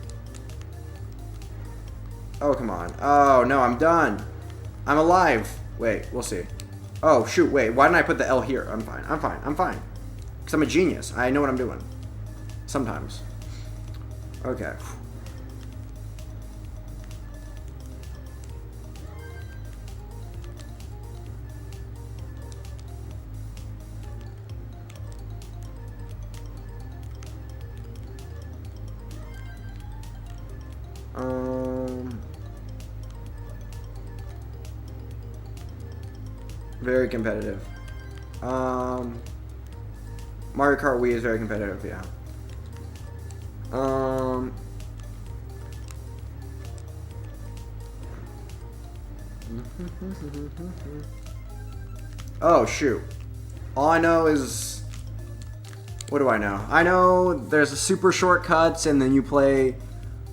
Speaker 1: Oh, come on. Oh, no, I'm done. I'm alive. Wait, we'll see. Oh, shoot, wait. Why didn't I put the L here? I'm fine. I'm fine. I'm fine. Because I'm a genius. I know what I'm doing. Sometimes. Okay. Very competitive. Mario Kart Wii is very competitive, yeah. Oh, shoot. All I know is... What do I know? I know there's a super shortcuts, and then you play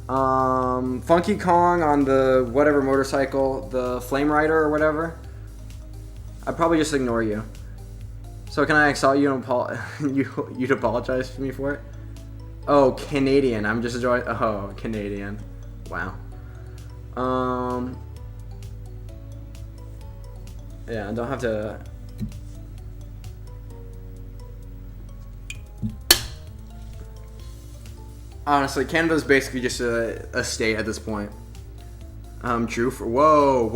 Speaker 1: Funky Kong on the whatever motorcycle, the Flame Rider or whatever. I'd probably just ignore you. So can I insult you and you'd apologize to me for it? Oh, Canadian. I'm just enjoying. Oh, Canadian. Wow. Yeah, I don't have to. Honestly, Canada's basically just a state at this point. True for whoa,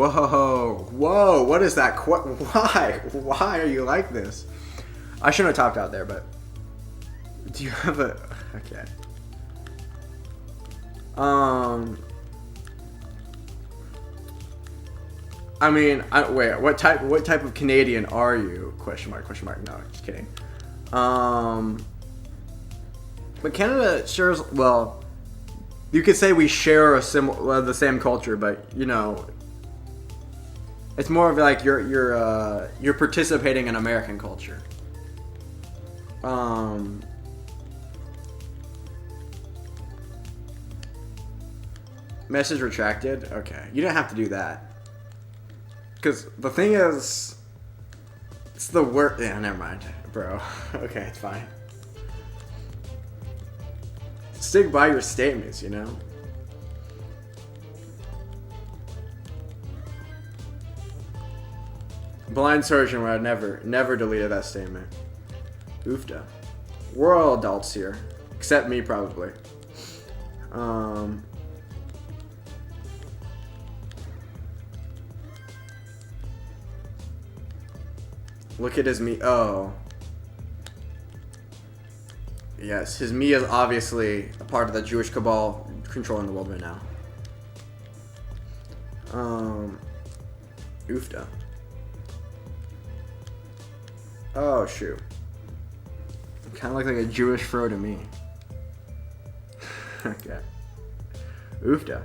Speaker 1: what is that? Why are you like this? I shouldn't have topped out there, but do you have a okay? I mean, wait, what type of Canadian are you? Question mark. No, just kidding. But Canada shares well. You could say we share the same culture, but you know, it's more of like you're participating in American culture. Message retracted. Okay, you didn't have to do that. Because the thing is, it's the word. Yeah, never mind, bro. Okay, it's fine. Stick by your statements, you know? Blind surgeon would have never deleted that statement. Oofda. We're all adults here. Except me, probably. Look at his me. Oh. Yes, his me is obviously a part of the Jewish cabal controlling the world right now. Oofda. Oh, shoot. Kind of looks like a Jewish fro to me. Okay. Oofda.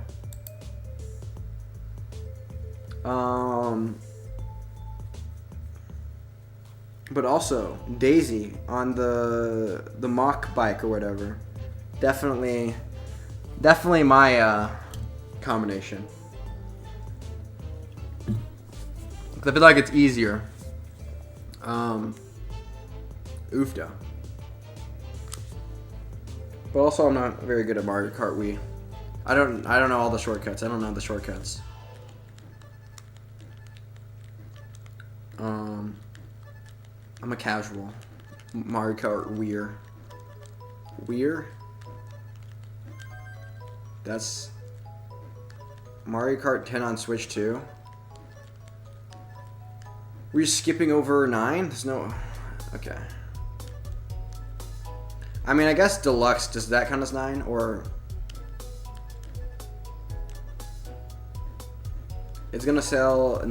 Speaker 1: But also Daisy on the mock bike or whatever. Definitely my combination. I feel like it's easier. Oofda. But also I'm not very good at Mario Kart Wii. I don't know all the shortcuts. I don't know the shortcuts. I'm a casual Mario Kart Weir. Weir? That's Mario Kart 10 on Switch 2. Were you skipping over 9? There's no... Okay. I mean, I guess Deluxe, does that count as 9? Or... It's gonna sell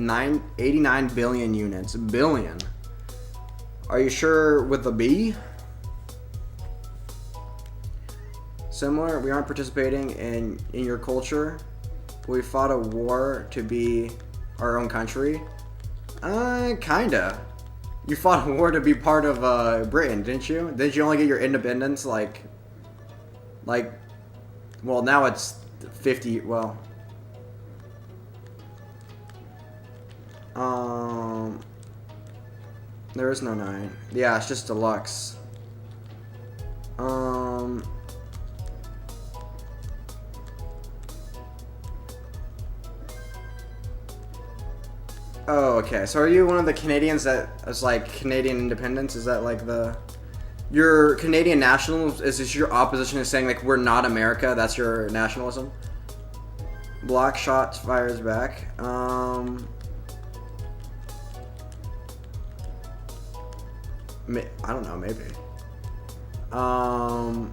Speaker 1: 89 billion units. Billion. Are you sure with the B? Similar, we aren't participating in your culture. We fought a war to be our own country. Kinda. You fought a war to be part of Britain, didn't you? Didn't you only get your independence like, well, now it's 50, well. There is no 9. Yeah, it's just Deluxe. Oh, okay. So are you one of the Canadians that is like Canadian independence? Is that like your Canadian nationalism? Is this your opposition to saying like we're not America? That's your nationalism? Block shots fires back. I don't know, maybe. I'm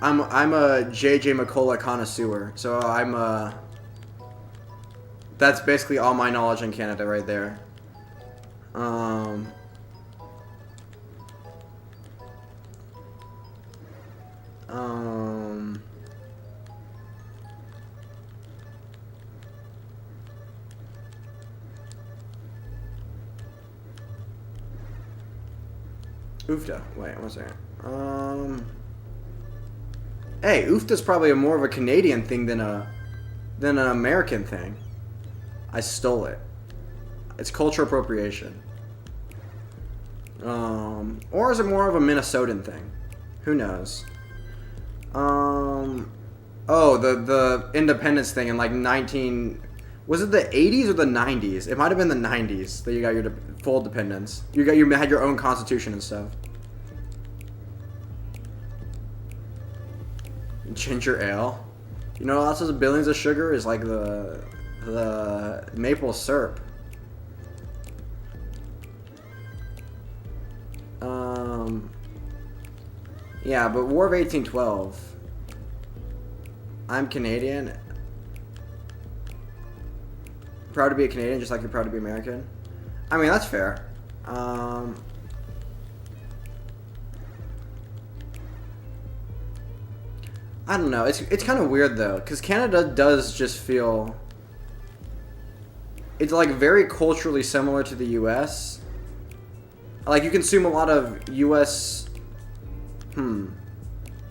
Speaker 1: a JJ McCullough connoisseur, so that's basically all my knowledge in Canada right there. Oofda. Wait, one second. Hey, Oofda's probably more of a Canadian thing than an American thing. I stole it. It's cultural appropriation. Or is it more of a Minnesotan thing? Who knows? Oh, the independence thing in like was it the 80s or the 90s? It might have been the 90s that you got your full independence. You had your own constitution and stuff. Ginger ale. You know, lots of billions of sugar is like the maple syrup. Yeah, but War of 1812. I'm Canadian. Proud to be a Canadian, just like you're proud to be American. I mean, that's fair. I don't know. It's kind of weird though, because Canada does just feel. It's like very culturally similar to the U.S. Like you consume a lot of U.S.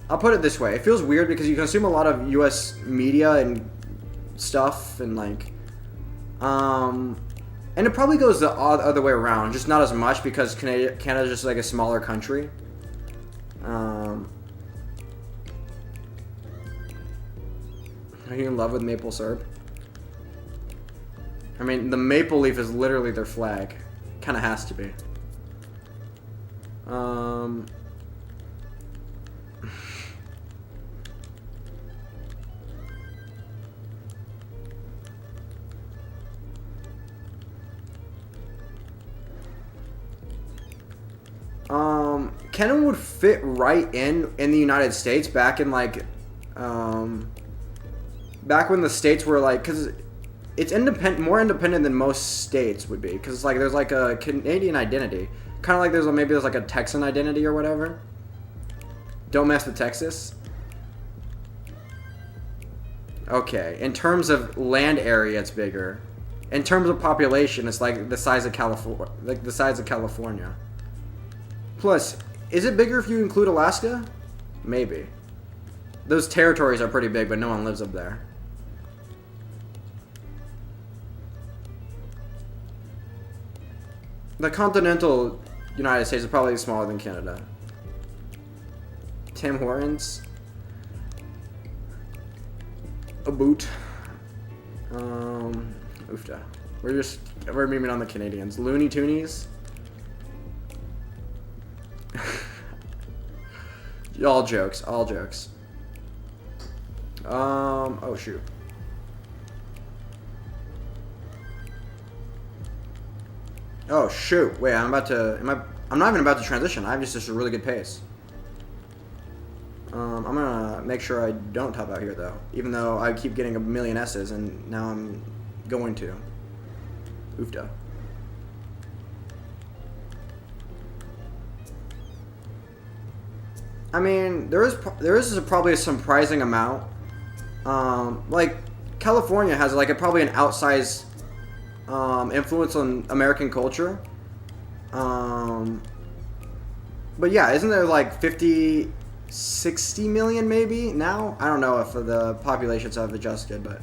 Speaker 1: I'll put it this way. It feels weird because you consume a lot of U.S. media and stuff and like. And it probably goes the other way around, just not as much because Canada's just like a smaller country. Are you in love with maple syrup? I mean, the maple leaf is literally their flag. Kind of has to be. Canada would fit right in the United States back in like, back when the states were like, because it's more independent than most states would be, because like there's like a Canadian identity, kind of like there's like a Texan identity or whatever. Don't mess with Texas. Okay, in terms of land area, it's bigger. In terms of population, it's like the size of California. Plus, is it bigger if you include Alaska? Maybe. Those territories are pretty big, but no one lives up there. The continental United States is probably smaller than Canada. Tim Hortons. A boot. Oofda. We're memeing on the Canadians. Looney Toonies. All jokes. Oh shoot. Oh shoot. Wait, I'm not even about to transition. I have just a really good pace. I'm gonna make sure I don't top out here though, even though I keep getting a million S's and now I'm going to. Oofda. I mean, there is probably a surprising amount. Like California has like probably an outsized influence on American culture. But yeah, isn't there like 50, 60 million maybe now? I don't know if the populations have adjusted, but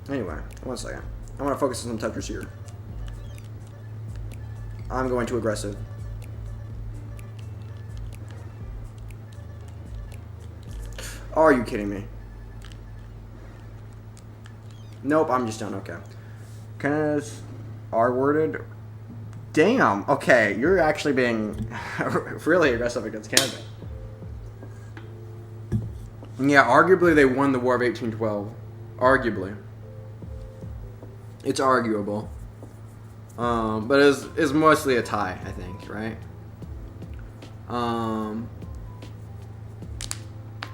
Speaker 1: anyway, 1 second. I want to focus on some Tetris here. I'm going too aggressive. Are you kidding me? Nope, I'm just done. Okay. Canada's R-worded. Damn. Okay, you're actually being really aggressive against Canada. Yeah, arguably they won the War of 1812. Arguably. It's arguable. But it's mostly a tie, I think, right?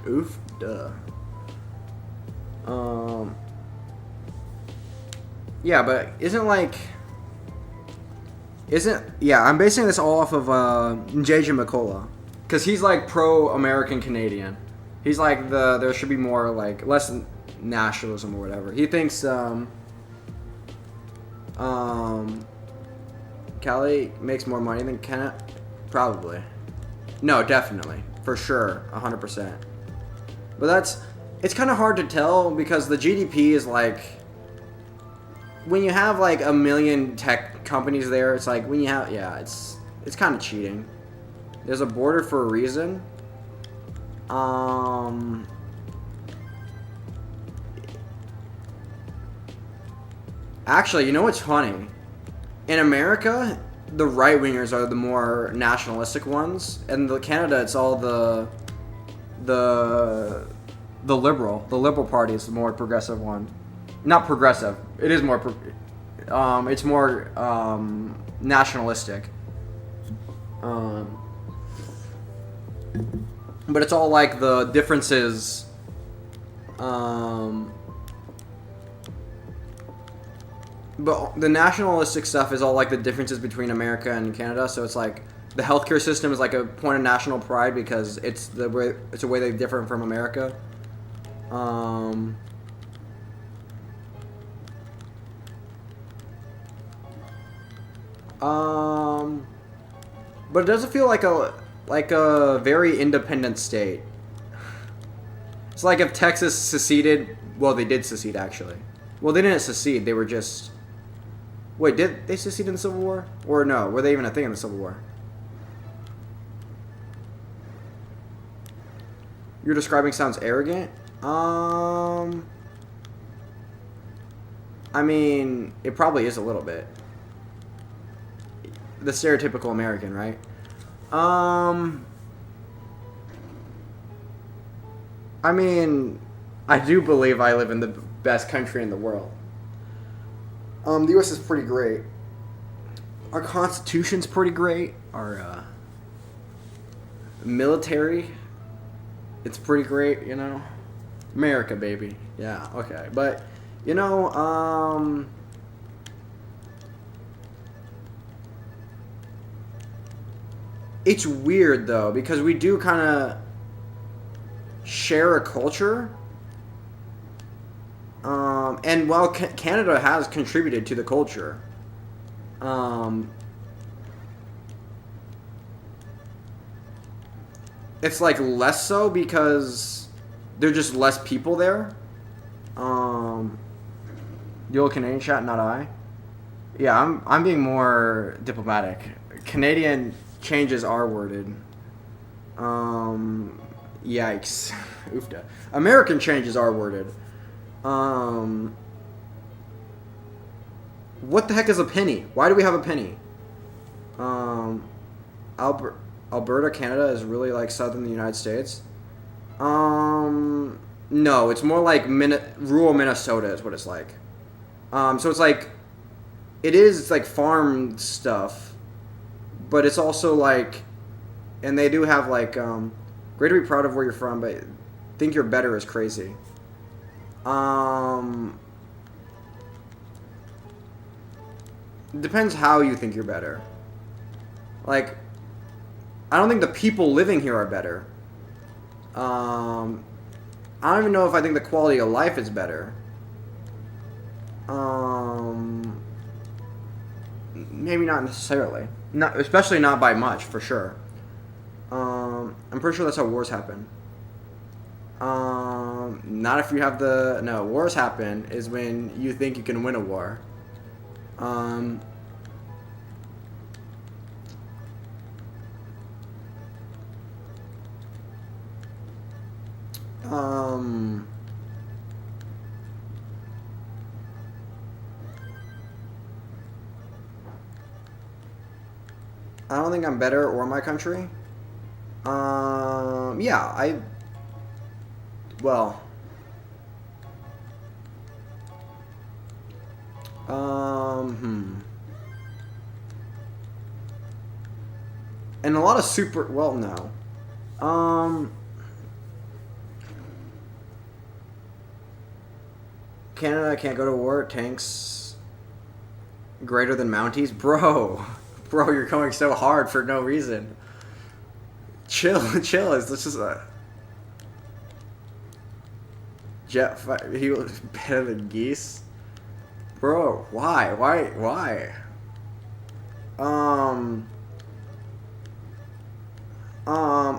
Speaker 1: Oof, duh. Yeah, but I'm basing this all off of JJ McCullough, because he's like pro-American Canadian. He's like there should be more like less nationalism or whatever. He thinks Cali makes more money than Canada. Probably. No, definitely. For sure. 100%. But it's kind of hard to tell because the GDP is like, when you have like a million tech companies there, it's like when you have, yeah, it's kind of cheating. There's a border for a reason. Actually, you know what's funny? In America, the right-wingers are the more nationalistic ones, and in Canada, it's all the liberal party is the more progressive one. Not progressive. It is more. It's more nationalistic. But it's all like the differences. But the nationalistic stuff is all like the differences between America and Canada. So it's like the healthcare system is like a point of national pride because it's a way they differ from America. But it doesn't feel like a very independent state. It's like if Texas seceded. Well, they did secede actually. Well, they didn't secede. They were just. Wait, did they secede in the Civil War? Or no? Were they even a thing in the Civil War? You're describing sounds arrogant? I mean, it probably is a little bit. The stereotypical American, right? I mean, I do believe I live in the best country in the world. The U.S. is pretty great. Our Constitution's pretty great. Our military, it's pretty great, you know. America, baby. Yeah, okay. But, you know, it's weird, though, because we do kind of share a culture. And while Canada has contributed to the culture, it's like less so because there are just less people there. The old Canadian chat, not I. Yeah, I'm being more diplomatic. Canadian changes are worded. Yikes. Oofda. American changes are worded. What the heck is a penny? Why do we have a penny? Alberta, Canada is really like southern the United States. No, it's more like rural Minnesota is what it's like. So it's like, it's like farm stuff, but it's also like, and they do have like, great to be proud of where you're from, but think you're better is crazy. Depends how you think you're better. Like, I don't think the people living here are better. I don't even know if I think the quality of life is better. Maybe not necessarily. Not, especially not by much, for sure. I'm pretty sure that's how wars happen. Not if you have no, wars happen is when you think you can win a war. I don't think I'm better or my country. Yeah, well, and a lot of no. Canada can't go to war. Tanks greater than Mounties, bro. Bro, you're going so hard for no reason. Chill. It's just jet fight. He was better than geese, bro. Why?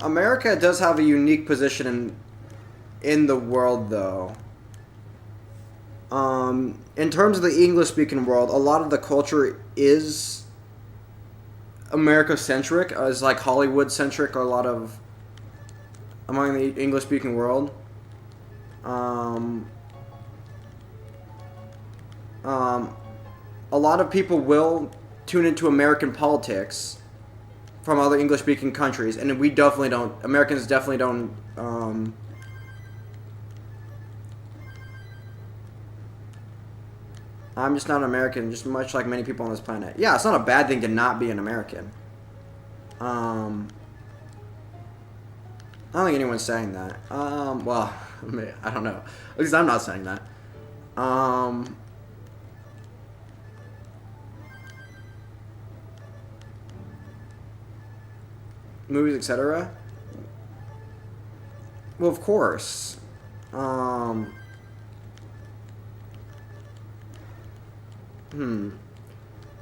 Speaker 1: America does have a unique position in the world, though. In terms of the English-speaking world, a lot of the culture is America-centric, is like Hollywood-centric, a lot of among the English-speaking world. A lot of people will tune into American politics from other English-speaking countries, and we definitely don't. Americans definitely don't. I'm just not an American, just much like many people on this planet. Yeah, it's not a bad thing to not be an American. I don't think anyone's saying that. Well, I don't know. At least I'm not saying that. Movies, etc. Well, of course.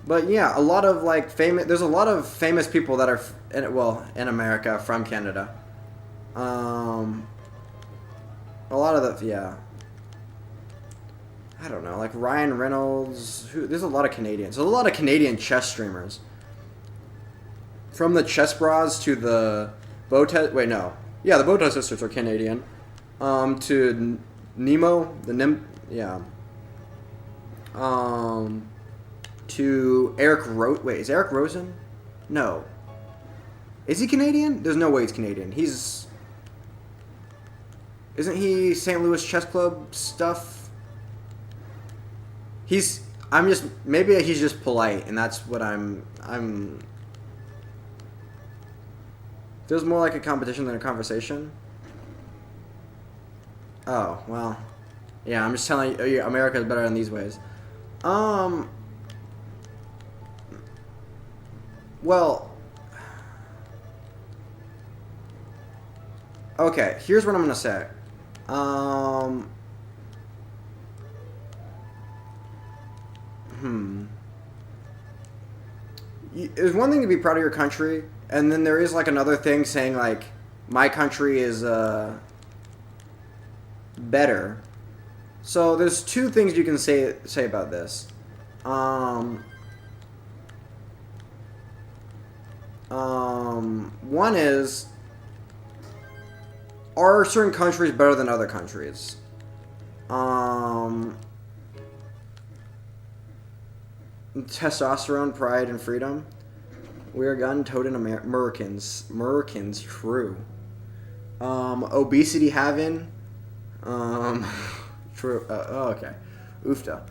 Speaker 1: But yeah, a lot of like famous. There's a lot of famous people that are in America from Canada. A lot of yeah. I don't know, like Ryan Reynolds. There's a lot of Canadians. There's a lot of Canadian chess streamers. From the Chess Bras to the Bowtest. Wait, no. Yeah, the Bowtest sisters are Canadian. To Nemo, yeah. To Eric Wait, is Eric Rosen? No. Is he Canadian? There's no way he's Canadian. Isn't he St. Louis Chess Club stuff? I'm just, maybe he's just polite, and that's what I'm. Feels more like a competition than a conversation. Oh, well. Yeah, I'm just telling you, America is better in these ways. Well. Okay, here's what I'm gonna say. There's one thing to be proud of your country, and then there is like another thing saying like, my country is better. So there's two things you can say about this. One is, are certain countries better than other countries? Testosterone, pride, and freedom. We are gun-toting Americans. Americans, true. Obesity having. True. Okay. Oofta.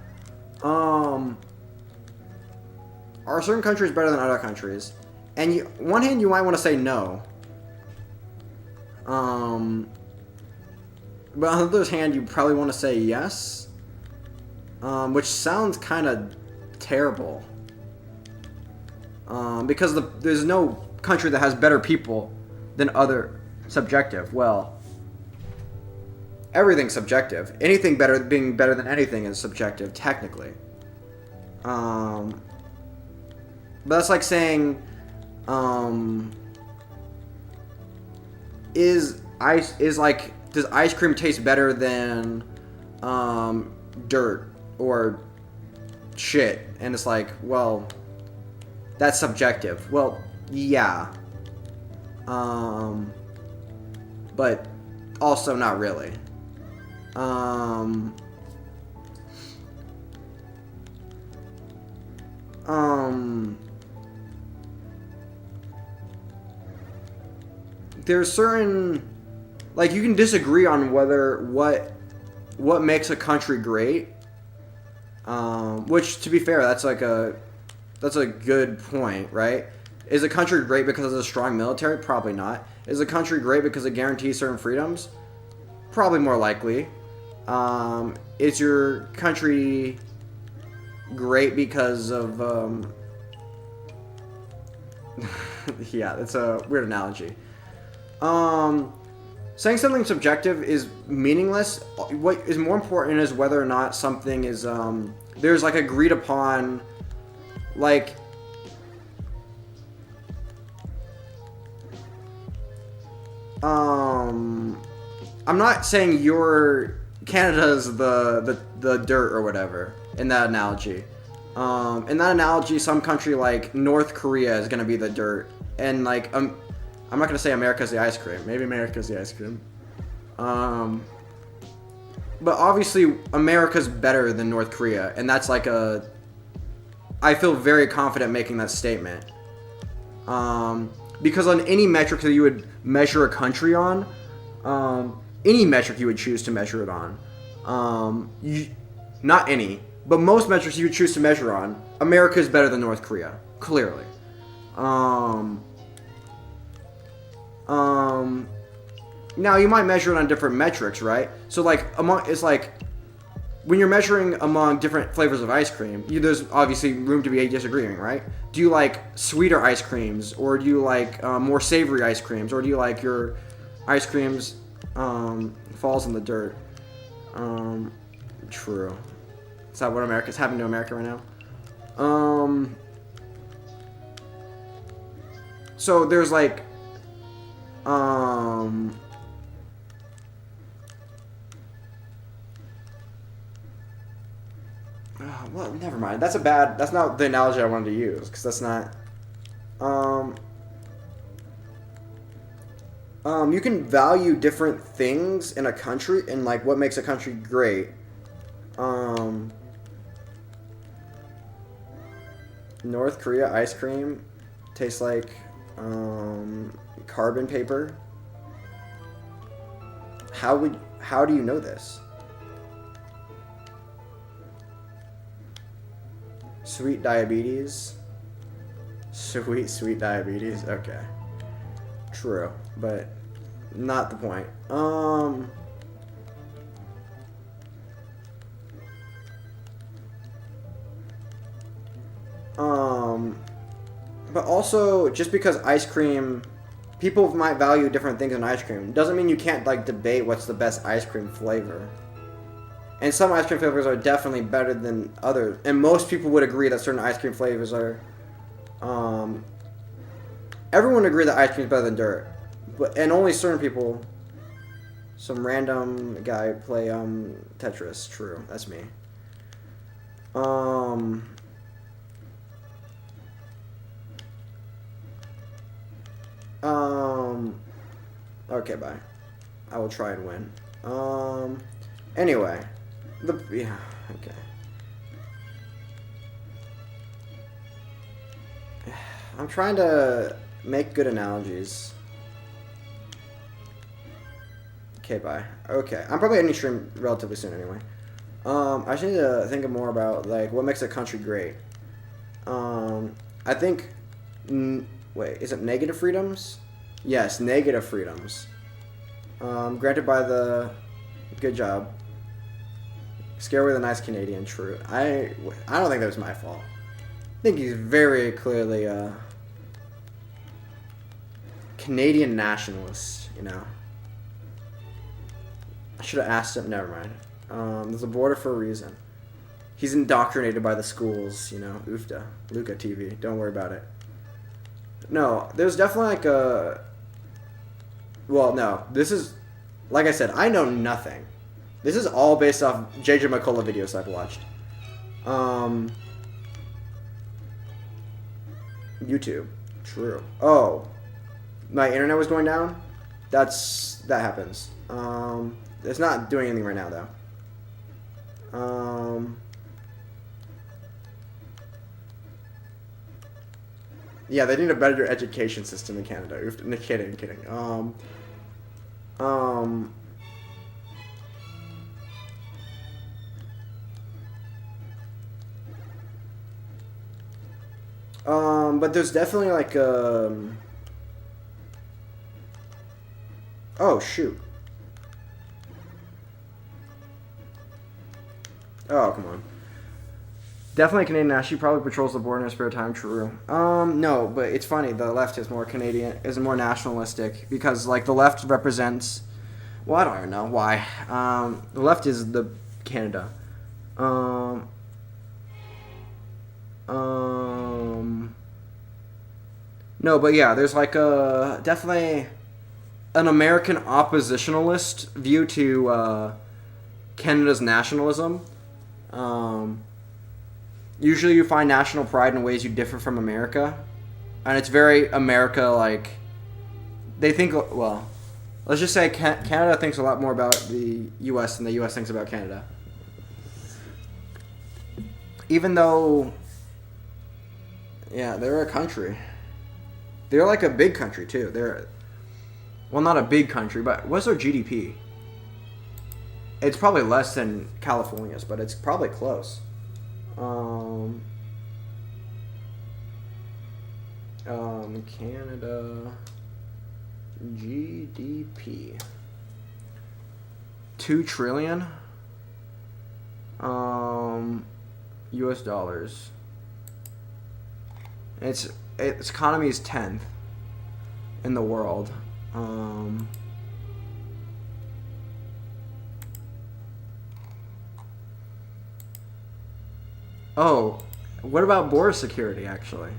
Speaker 1: Are certain countries better than other countries? And one hand, you might want to say no. But on the other hand, you probably want to say yes. Which sounds kind of terrible. Because there's no country that has better people than other. Subjective. Well, everything's subjective. Anything being better than anything is subjective, technically. But that's like saying, does ice cream taste better than dirt or shit? And it's like, well, that's subjective. Well, yeah. But also not really. There's certain, like, you can disagree on whether what makes a country great. Which, to be fair, that's a good point, right? Is a country great because of a strong military? Probably not. Is a country great because it guarantees certain freedoms? Probably more likely. Is your country great because of yeah, that's a weird analogy. Saying something subjective is meaningless. What is more important is whether or not something is there's like agreed upon, like, I'm not saying Canada's the dirt or whatever in that analogy. In that analogy, some country like North Korea is gonna be the dirt, and like I'm not gonna say America's the ice cream. Maybe America's the ice cream. But obviously America's better than North Korea, and that's like I feel very confident making that statement. Because on any metric that you would measure a country on, any metric you would choose to measure it on, not any, but most metrics you would choose to measure on, America is better than North Korea, clearly. Now you might measure it on different metrics, right? So like it's like when you're measuring among different flavors of ice cream, there's obviously room to be disagreeing, right? Do you like sweeter ice creams, or do you like more savory ice creams, or do you like your ice creams falls in the dirt? True. Is that what America's happening to America right now? So there's like well, never mind. That's not the analogy I wanted to use, because that's not. You can value different things in a country and like what makes a country great. North Korea ice cream tastes like carbon paper. How do you know this? Sweet diabetes. Sweet diabetes. Okay. True, but not the point. But also, just because ice cream, people might value different things in ice cream, doesn't mean you can't, like, debate what's the best ice cream flavor. And some ice cream flavors are definitely better than others. And most people would agree that certain ice cream flavors are, everyone would agree that ice cream is better than dirt. And only certain people, some random guy play, Tetris. True, that's me. Okay, bye. I will try and win. Anyway. Yeah, okay. I'm trying to make good analogies. Okay, bye. Okay, I'm probably ending stream relatively soon anyway. I just need to think more about, like, what makes a country great. I think... wait, is it negative freedoms? Yes, negative freedoms. Granted by the... Good job. Scare away the nice Canadian, true. I don't think that was my fault. I think he's very clearly a Canadian nationalist, you know. I should have asked him. Never mind. There's a border for a reason. He's indoctrinated by the schools, you know. Oofda. Luca TV. Don't worry about it. No, there's definitely like a... Well, no. This is... Like I said, I know nothing. This is all based off JJ McCullough videos I've watched. YouTube. True. Oh. My internet was going down? That happens. It's not doing anything right now, though. Yeah, they need a better education system in Canada. Kidding. But there's definitely like oh shoot. Oh, come on. Definitely Canadian now. She probably patrols the border in her spare time. True. No, but it's funny. The left is more Canadian, is more nationalistic because like the left represents. Well, I don't even know why. The left is the Canada. No, but yeah, there's like a definitely an American oppositionalist view to Canada's nationalism. Usually you find national pride in ways you differ from America. And it's very America, like... They think... Well, let's just say Canada thinks a lot more about the U.S. than the U.S. thinks about Canada. Even though... Yeah, they're a country. They're like a big country, too. They're... Well, not a big country, but what's their GDP? It's probably less than California's, but it's probably close. Canada GDP 2 trillion US dollars. Its economy is 10th in the world. Oh, what about border security, actually?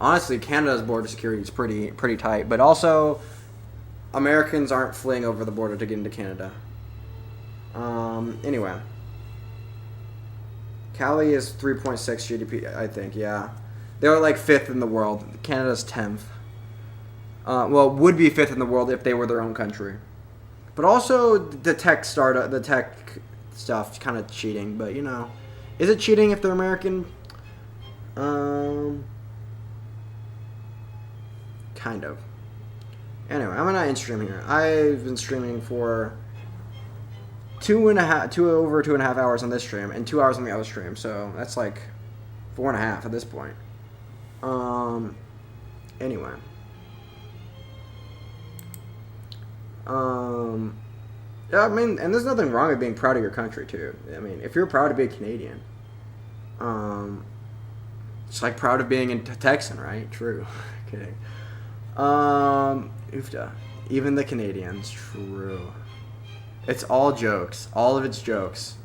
Speaker 1: Honestly, Canada's border security is pretty tight, but also Americans aren't fleeing over the border to get into Canada. Anyway. Cali is 3.6 GDP, I think, yeah. They're like 5th in the world. Canada's 10th. Well, would be 5th in the world if they were their own country. But also, the tech stuff, kind of cheating, but you know. Is it cheating if they're American? Kind of. Anyway, I'm gonna end stream here. I've been streaming for over 2.5 hours on this stream and 2 hours on the other stream. So that's like 4.5 at this point. Anyway. Yeah, I mean, and there's nothing wrong with being proud of your country too. I mean, if you're proud to be a Canadian, it's like proud of being a Texan, right? True. Kidding. Oofda. Even the Canadians. True. It's all jokes. All of it's jokes.